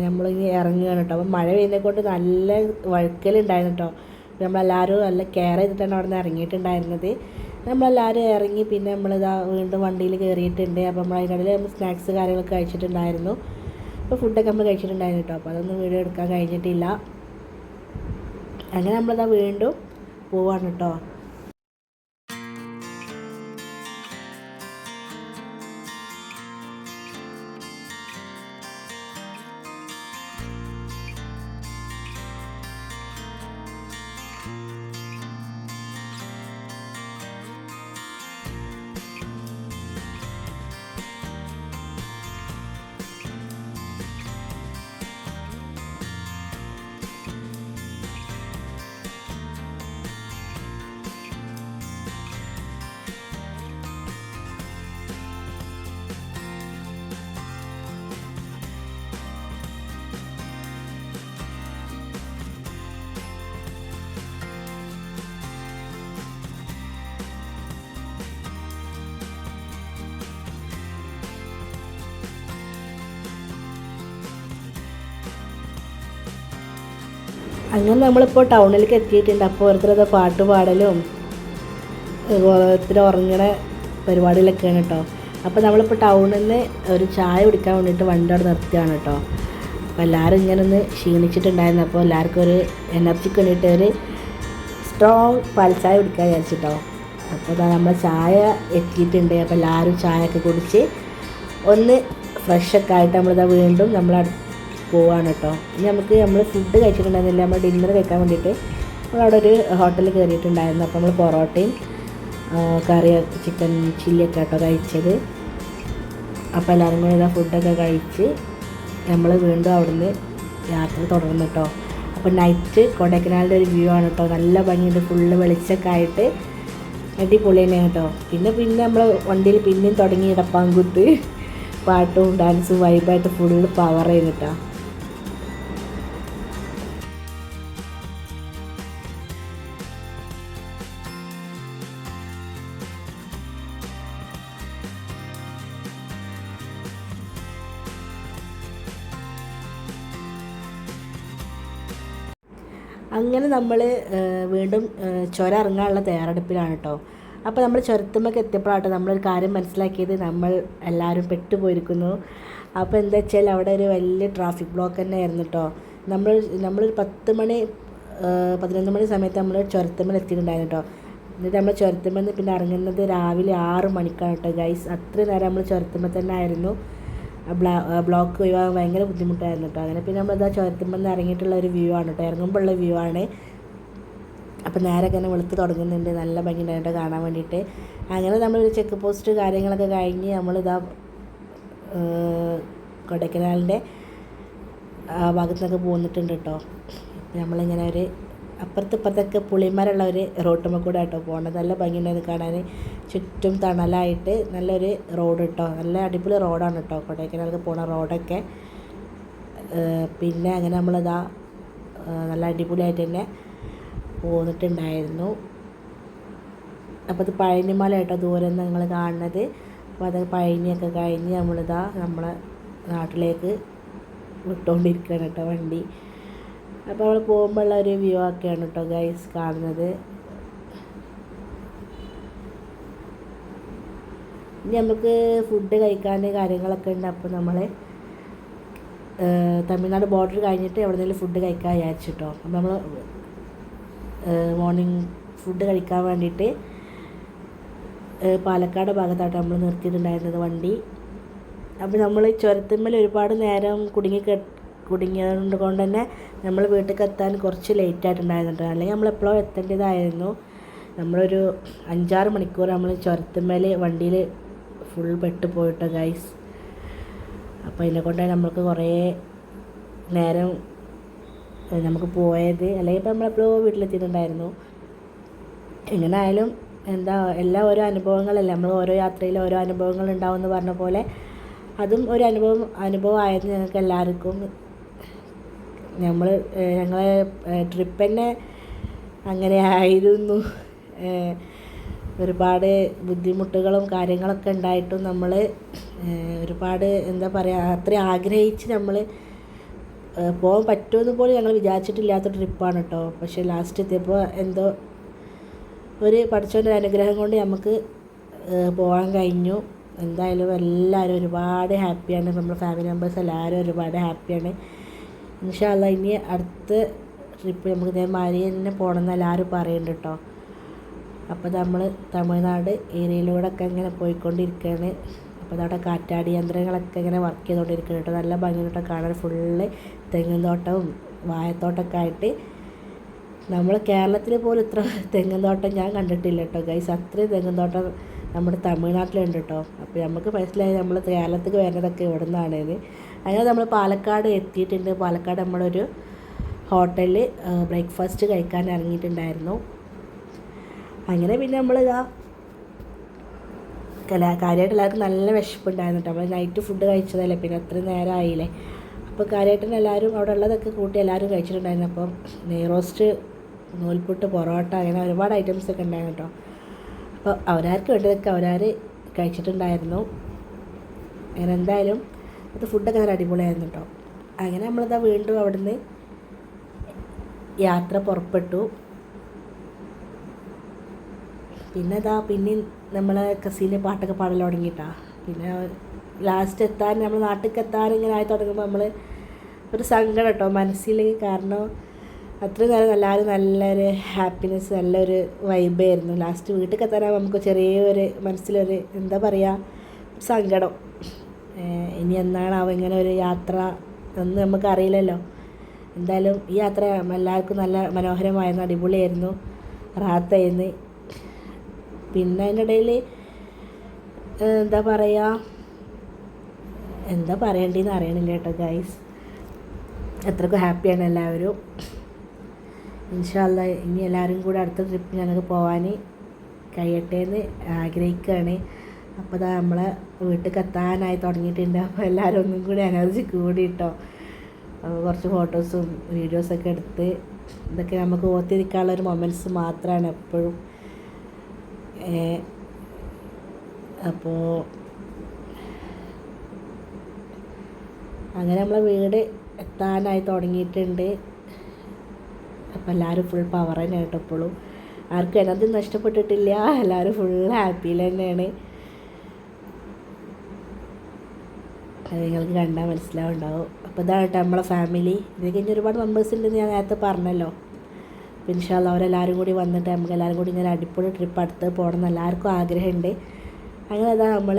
A: നമ്മളിങ്ങനെ ഇറങ്ങുകയാണ് കേട്ടോ. അപ്പോൾ മഴ പെയ്യുന്നതിനെ കൊണ്ട് നല്ല വഴുക്കലുണ്ടായിരുന്നു കേട്ടോ. നമ്മളെല്ലാവരും നല്ല കെയർ ചെയ്തിട്ടാണ് അവിടെ നിന്ന് ഇറങ്ങിയിട്ടുണ്ടായിരുന്നത്. നമ്മളെല്ലാവരും ഇറങ്ങി പിന്നെ വീണ്ടും വണ്ടിയിൽ കയറിയിട്ടുണ്ട്. അപ്പോൾ നമ്മൾ അതിനിടയിൽ നമ്മൾ സ്നാക്സ് കാര്യങ്ങളൊക്കെ കഴിച്ചിട്ടുണ്ടായിരുന്നു. അപ്പോൾ ഫുഡൊക്കെ നമ്മൾ കഴിച്ചിട്ടുണ്ടായിരുന്നു കേട്ടോ. അപ്പോൾ അതൊന്നും വീഡിയോ എടുക്കാൻ കഴിഞ്ഞിട്ടില്ല. അങ്ങനെ വീണ്ടും പോവാണ് കേട്ടോ. അങ്ങനെ നമ്മളിപ്പോൾ ടൗണിലേക്ക് എത്തിയിട്ടുണ്ട്. അപ്പോൾ ഓരോരുത്തരത് പാട്ട് പാടലും ഓരോരുത്തർ ഉറങ്ങണ പരിപാടിയിലൊക്കെയാണ് കേട്ടോ. അപ്പോൾ നമ്മളിപ്പോൾ ടൗണിൽ നിന്ന് ഒരു ചായ കുടിക്കാൻ വേണ്ടിയിട്ട് വണ്ടി അവിടെ നിർത്തുകയാണ് കേട്ടോ. അപ്പോൾ എല്ലാവരും ഇങ്ങനെ ഒന്ന് ക്ഷീണിച്ചിട്ടുണ്ടായിരുന്നു. അപ്പോൾ എല്ലാവർക്കും ഒരു എനർജിക്ക് വേണ്ടിയിട്ട് ഒരു സ്ട്രോങ് പാൽച്ചായ കുടിക്കാൻ വിചാരിച്ചിട്ടോ. അപ്പോൾ നമ്മൾ ചായ എത്തിയിട്ടുണ്ട്. അപ്പോൾ എല്ലാവരും ചായയൊക്കെ കുടിച്ച് ഒന്ന് ഫ്രഷൊക്കെ ആയിട്ട് നമ്മളിതാ വീണ്ടും പോവാണ് കേട്ടോ. ഇനി നമ്മൾ ഫുഡ് കഴിച്ചിട്ടുണ്ടായിരുന്നില്ല, നമ്മൾ ഡിന്നർ കഴിക്കാൻ വേണ്ടിയിട്ട് നമ്മളവിടെ ഒരു ഹോട്ടലിൽ കയറിയിട്ടുണ്ടായിരുന്നു. അപ്പോൾ നമ്മൾ പൊറോട്ടയും കറി ചിക്കൻ ചില്ലിയൊക്കെ കേട്ടോ കഴിച്ചത്. അപ്പോൾ എല്ലാവരും കൂടി ഇതാ ഫുഡൊക്കെ കഴിച്ച് നമ്മൾ വീണ്ടും അവിടുന്ന് യാത്ര തുടർന്നു കേട്ടോ. അപ്പോൾ നൈറ്റ് കൊടൈക്കനാലിൻ്റെ ഒരു വ്യൂ ആണ് കേട്ടോ. നല്ല ഭംഗിയുണ്ട്, ഫുള്ള് വെളിച്ചൊക്കെ ആയിട്ട് അടിപൊളി തന്നെയാണ് കേട്ടോ. പിന്നെ നമ്മൾ വണ്ടിയിൽ പിന്നെയും തുടങ്ങി ഇടപ്പാങ്കുത്ത് പാട്ടും ഡാൻസും വൈബായിട്ട് ഫുള്ള് പവർ ചെയ്യുന്നു കേട്ടോ. അങ്ങനെ നമ്മൾ വീണ്ടും ചുരം ഇറങ്ങാനുള്ള തയ്യാറെടുപ്പിലാണ് കേട്ടോ. അപ്പോൾ നമ്മൾ ചുരത്തുമ്മക്ക് എത്തിയപ്പോഴാട്ടോ നമ്മളൊരു കാര്യം മനസ്സിലാക്കിയത്, നമ്മൾ എല്ലാവരും പെട്ടുപോയിരിക്കുന്നു. അപ്പോൾ എന്താ വെച്ചാൽ അവിടെ ഒരു വലിയ ട്രാഫിക് ബ്ലോക്ക് തന്നെ ആയിരുന്നു കേട്ടോ. നമ്മളൊരു 11 മണി സമയത്ത് നമ്മൾ ചുരത്തുമ്മൽ എത്തിയിട്ടുണ്ടായിരുന്നു കേട്ടോ. എന്നിട്ട് നമ്മൾ ചുരത്തുമ്മൽ പിന്നെ ഇറങ്ങുന്നത് രാവിലെ 6 മണിക്കാണ് കേട്ടോ ഗൈസ്. അത്രയും നേരം നമ്മൾ ചുരത്തുമ്മൽ തന്നെ ആയിരുന്നു. ബ്ലോക്ക് ഒഴിവാകാൻ ഭയങ്കര ബുദ്ധിമുട്ടായിരുന്നു കേട്ടോ. അങ്ങനെ പിന്നെ നമ്മളിതാ ചുരത്തുമ്മൽ നിന്ന് ഇറങ്ങിയിട്ടുള്ള ഒരു വ്യൂ ആണ് കേട്ടോ, ഇറങ്ങുമ്പോൾ ഉള്ള വ്യൂ ആണ്. അപ്പോൾ നേരെ ഇങ്ങനെ വെളുത്ത് തുടങ്ങുന്നുണ്ട്, നല്ല ഭംഗിയുണ്ടായിട്ട് കാണാൻ വേണ്ടിയിട്ട്. അങ്ങനെ നമ്മളൊരു ചെക്ക് പോസ്റ്റ് കാര്യങ്ങളൊക്കെ കഴിഞ്ഞ് നമ്മളിതാ കൊടൈക്കനാലിൻ്റെ ഭാഗത്തുനിന്നൊക്കെ പോന്നിട്ടുണ്ട് കേട്ടോ. നമ്മളിങ്ങനെ ഒരു അപ്പുറത്തൊക്കെ പുളിമരമുള്ള ഒരു റോട്ടുമ്മ കൂടെ കേട്ടോ പോകേണ്ടത്. നല്ല ഭംഗിയുണ്ടായിരുന്നു കാണാൻ, ചുറ്റും തണലായിട്ട് നല്ലൊരു റോഡ് കേട്ടോ. നല്ല അടിപൊളി റോഡാണ് കേട്ടോ കൊടൈക്കനാലിലേക്ക് പോണ റോഡൊക്കെ. പിന്നെ അങ്ങനെ നമ്മളിതാ നല്ല അടിപൊളിയായിട്ട് തന്നെ പോന്നിട്ടുണ്ടായിരുന്നു. അപ്പോൾ അത് പഴനിമല കേട്ടോ ദൂരം നിന്ന് നിങ്ങൾ കാണുന്നത്. അപ്പോൾ അത് പഴനിയൊക്കെ കഴിഞ്ഞ് നമ്മളിതാ നമ്മളെ നാട്ടിലേക്ക് വിട്ടുകൊണ്ടിരിക്കുകയാണ് കേട്ടോ വണ്ടി. അപ്പോൾ നമ്മൾ പോകുമ്പോഴുള്ള ഒരു വ്യൂ ഒക്കെയാണ് കേട്ടോ ഗൈസ് കാണുന്നത്. ഇനി നമുക്ക് ഫുഡ് കഴിക്കാൻ കാര്യങ്ങളൊക്കെ ഉണ്ട്. അപ്പോൾ നമ്മൾ തമിഴ്നാട് ബോർഡർ കഴിഞ്ഞിട്ട് എവിടെയെങ്കിലും ഫുഡ് കഴിക്കാൻ വിചാരിച്ചിട്ടോ. അപ്പോൾ നമ്മൾ മോർണിംഗ് ഫുഡ് കഴിക്കാൻ വേണ്ടിയിട്ട് പാലക്കാട് ഭാഗത്തായിട്ട് നമ്മൾ നിർത്തിയിട്ടുണ്ടായിരുന്നത് വണ്ടി. അപ്പോൾ നമ്മൾ ചുരത്തുമ്മൽ ഒരുപാട് നേരം കുടുങ്ങിയത് കൊണ്ട് തന്നെ നമ്മൾ വീട്ടിലേക്ക് എത്താൻ കുറച്ച് ലേറ്റായിട്ടുണ്ടായിരുന്നു. അല്ലെങ്കിൽ നമ്മളെപ്പോഴോ എത്തേണ്ടതായിരുന്നു. നമ്മളൊരു 5-6 മണിക്കൂർ നമ്മൾ ചുരത്തുമ്മൽ വണ്ടിയിൽ ഫുൾ പെട്ട് പോയിട്ടോ ഗൈസ്. അപ്പോൾ അതിനെക്കൊണ്ട് നമ്മൾക്ക് കുറേ നേരം നമുക്ക് പോയത്. അല്ലെങ്കിൽ ഇപ്പോൾ നമ്മളെപ്പോഴോ വീട്ടിലെത്തിയിട്ടുണ്ടായിരുന്നു. എങ്ങനെ ആയാലും എല്ലാം ഓരോ അനുഭവങ്ങളല്ലേ, നമ്മൾ ഓരോ യാത്രയിൽ ഓരോ അനുഭവങ്ങൾ ഉണ്ടാവും എന്ന് പറഞ്ഞ പോലെ അതും ഒരു അനുഭവമായിരുന്നു ഞങ്ങൾക്ക് എല്ലാവർക്കും. ഞങ്ങളെ ട്രിപ്പ് തന്നെ അങ്ങനെ ആയിരുന്നു. ഒരുപാട് ബുദ്ധിമുട്ടുകളും കാര്യങ്ങളൊക്കെ ഉണ്ടായിട്ടും നമ്മൾ ഒരുപാട് എന്താ പറയുക അത്രയും ആഗ്രഹിച്ച് നമ്മൾ പോകാൻ പറ്റുമെന്ന് പോലും ഞങ്ങൾ വിചാരിച്ചിട്ടില്ലാത്ത ട്രിപ്പാണ് കേട്ടോ. പക്ഷേ ലാസ്റ്റ് എത്തിയപ്പോൾ എന്തോ ഒരു പഠിച്ചവൻ്റെ അനുഗ്രഹം കൊണ്ട് നമുക്ക് പോകാൻ കഴിഞ്ഞു. എന്തായാലും എല്ലാവരും ഒരുപാട് ഹാപ്പിയാണ്. നമ്മുടെ ഫാമിലി മെമ്പേഴ്സ് എല്ലാവരും ഒരുപാട് ഹാപ്പിയാണ്. ഇൻഷാ അല്ലാഹ് ഇനി അടുത്ത ട്രിപ്പ് നമുക്ക് ഇതേമാതിരി തന്നെ പോകണമെന്ന് എല്ലാവരും പറയുന്നുണ്ട് കേട്ടോ. അപ്പോൾ നമ്മൾ തമിഴ്നാട് ഏരിയയിലൂടെ ഒക്കെ ഇങ്ങനെ പോയിക്കൊണ്ടിരിക്കുകയാണ്. അപ്പോൾ അവിടെ കാറ്റാടി യന്ത്രങ്ങളൊക്കെ ഇങ്ങനെ വർക്ക് ചെയ്തുകൊണ്ടിരിക്കുകയാണ് കേട്ടോ. നല്ല ഭംഗിയായിട്ട് കാണാൻ ഫുള്ള് തെങ്ങിൻ തോട്ടവും വാഴത്തോട്ടമൊക്കെ ആയിട്ട്. നമ്മൾ കേരളത്തിൽ പോലും ഇത്ര തെങ്ങിൻ തോട്ടം ഞാൻ കണ്ടിട്ടില്ല കേട്ടോ ഗൈസ്. അത്രയും തെങ്ങിൻ തോട്ടം നമ്മുടെ തമിഴ്നാട്ടിലുണ്ട് കേട്ടോ. അപ്പോൾ നമുക്ക് മനസ്സിലായി നമ്മൾ കേരളത്തിലേക്ക് വരുന്നതൊക്കെ ഇവിടെ നിന്നാണ്. അങ്ങനെ നമ്മൾ പാലക്കാട് എത്തിയിട്ടുണ്ട്. പാലക്കാട് നമ്മളൊരു ഹോട്ടലിൽ ബ്രേക്ക്ഫാസ്റ്റ് കഴിക്കാൻ ഇറങ്ങിയിട്ടുണ്ടായിരുന്നു. അങ്ങനെ പിന്നെ നമ്മളിതാ കാര്യമായിട്ട് എല്ലാവർക്കും നല്ല വിശപ്പുണ്ടായിരുന്നു കേട്ടോ. നമ്മൾ നൈറ്റ് ഫുഡ് കഴിച്ചതല്ലേ, പിന്നെ അത്രയും നേരം ആയില്ലേ. അപ്പോൾ കാര്യമായിട്ട് എല്ലാവരും അവിടെ ഉള്ളതൊക്കെ കൂട്ടി എല്ലാവരും കഴിച്ചിട്ടുണ്ടായിരുന്നു. അപ്പം നെയ്റോസ്റ്റ്, നൂൽപുട്ട്, പൊറോട്ട അങ്ങനെ ഒരുപാട് ഐറ്റംസൊക്കെ ഉണ്ടായിരുന്നു കേട്ടോ. അപ്പോൾ അവരാർക്ക് വേണ്ടതൊക്കെ അവരാർ കഴിച്ചിട്ടുണ്ടായിരുന്നു. അങ്ങനെ എന്തായാലും അത് ഫുഡൊക്കെ നല്ല അടിപൊളിയായിരുന്നു കേട്ടോ. അങ്ങനെ നമ്മളിതാ വീണ്ടും അവിടുന്ന് യാത്ര പുറപ്പെട്ടു. പിന്നെ നമ്മളെ കസീൻ്റെ പാട്ടൊക്കെ പാടൽ തുടങ്ങിയിട്ടാ. പിന്നെ ലാസ്റ്റ് എത്താൻ നമ്മൾ നാട്ടിലേക്ക് എത്താൻ ഇങ്ങനെ ആയി തുടങ്ങുമ്പോൾ നമ്മൾ ഒരു സങ്കടം കേട്ടോ മനസ്സിൽ. കാരണം അത്രയും നേരം എല്ലാവരും നല്ലൊരു ഹാപ്പിനെസ്, നല്ലൊരു വൈബായിരുന്നു. ലാസ്റ്റ് വീട്ടിലേക്ക് എത്താനാകുമ്പോൾ നമുക്ക് ചെറിയൊരു മനസ്സിലൊരു എന്താ പറയുക സങ്കടം. ഇനി എന്നാണാവും ഇങ്ങനെ ഒരു യാത്ര ഒന്നും നമുക്കറിയില്ലല്ലോ. എന്തായാലും ഈ യാത്ര എല്ലാവർക്കും നല്ല മനോഹരമായിരുന്നു, അടിപൊളിയായിരുന്നു, റാഹത്തായിരുന്നു. പിന്നെ അതിൻ്റെ ഇടയിൽ എന്താ പറയേണ്ടതെന്ന് അറിയണില്ല കേട്ടോ ഗൈസ്. അത്രയ്ക്കും ഹാപ്പിയാണ് എല്ലാവരും. ഇൻഷാ അല്ലാഹ് ഇനി എല്ലാവരും കൂടെ അടുത്ത ട്രിപ്പ് ഞങ്ങൾക്ക് പോകാൻ കഴിയട്ടെ എന്ന് ആഗ്രഹിക്കുകയാണ്. അപ്പോൾ നമ്മളെ വീട്ടിലേക്ക് എത്താനായി തുടങ്ങിയിട്ടുണ്ട്. അപ്പോൾ എല്ലാവരും ഒന്നും കൂടി എനർജി കൂടി കേട്ടോ. കുറച്ച് ഫോട്ടോസും വീഡിയോസൊക്കെ എടുത്ത് ഇതൊക്കെ നമുക്ക് ഓർത്തിരിക്കാനുള്ളൊരു മൊമെൻറ്റ്സ് മാത്രമാണ് എപ്പോഴും. അപ്പോൾ അങ്ങനെ നമ്മളെ വീട് എത്താനായി തുടങ്ങിയിട്ടുണ്ട്. അപ്പോൾ എല്ലാവരും ഫുൾ പവർ തന്നെയാണ് കേട്ടോ. എപ്പോഴും ആർക്കും എനർജി നഷ്ടപ്പെട്ടിട്ടില്ല, എല്ലാവരും ഫുൾ ഹാപ്പിയിൽ തന്നെയാണ്. അത് നിങ്ങൾക്ക് കണ്ടാൽ മനസ്സിലാവുണ്ടാവും. അപ്പോൾ ഇതാണ് കേട്ടോ നമ്മളെ ഫാമിലി. ഇത് കഴിഞ്ഞ് ഒരുപാട് മെമ്പേഴ്സ് ഉണ്ടെന്ന് ഞാൻ നേരത്തെ പറഞ്ഞല്ലോ. അപ്പോൾ ഇൻഷാ അല്ലാഹ് അവരെല്ലാവരും കൂടി വന്നിട്ട് നമുക്ക് എല്ലാവരും കൂടി ഇങ്ങനെ അടിപൊളി ട്രിപ്പ് അടുത്ത് പോകണം എന്ന് എല്ലാവർക്കും ആഗ്രഹമുണ്ട്. അങ്ങനെ അതാ നമ്മൾ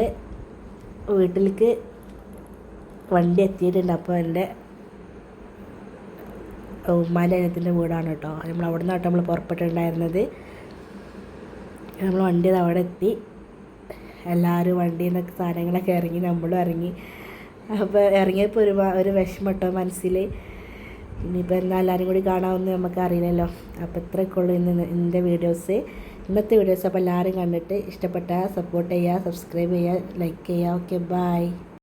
A: വീട്ടിലേക്ക് വണ്ടി എത്തിയിട്ടുണ്ട്. അപ്പോൾ എൻ്റെ ഉമ്മാൻ്റെ അനിയത്തിൻ്റെ വീടാണ് കേട്ടോ. നമ്മൾ അവിടെ നിന്നാട്ടോ നമ്മൾ പുറപ്പെട്ടിട്ടുണ്ടായിരുന്നത്. നമ്മൾ വണ്ടി അവിടെ എത്തി. എല്ലാവരും വണ്ടിയിൽ നിന്നൊക്കെ സാധനങ്ങളൊക്കെ ഇറങ്ങി, നമ്മളും ഇറങ്ങി. അപ്പോൾ ഇറങ്ങിയപ്പോൾ ഒരു വിഷമം കേട്ടോ മനസ്സിൽ. ഇനിയിപ്പോൾ എന്നാൽ എല്ലാവരും കൂടി കാണാമെന്ന് നമുക്ക് അറിയില്ലല്ലോ. അപ്പോൾ ഇത്രയൊക്കെ ഉള്ളൂ ഇന്നത്തെ വീഡിയോസ്. അപ്പോൾ എല്ലാവരും കണ്ടിട്ട് ഇഷ്ടപ്പെട്ടാൽ സപ്പോർട്ട് ചെയ്യുക, സബ്സ്ക്രൈബ് ചെയ്യുക, ലൈക്ക് ചെയ്യുക. Okay, by.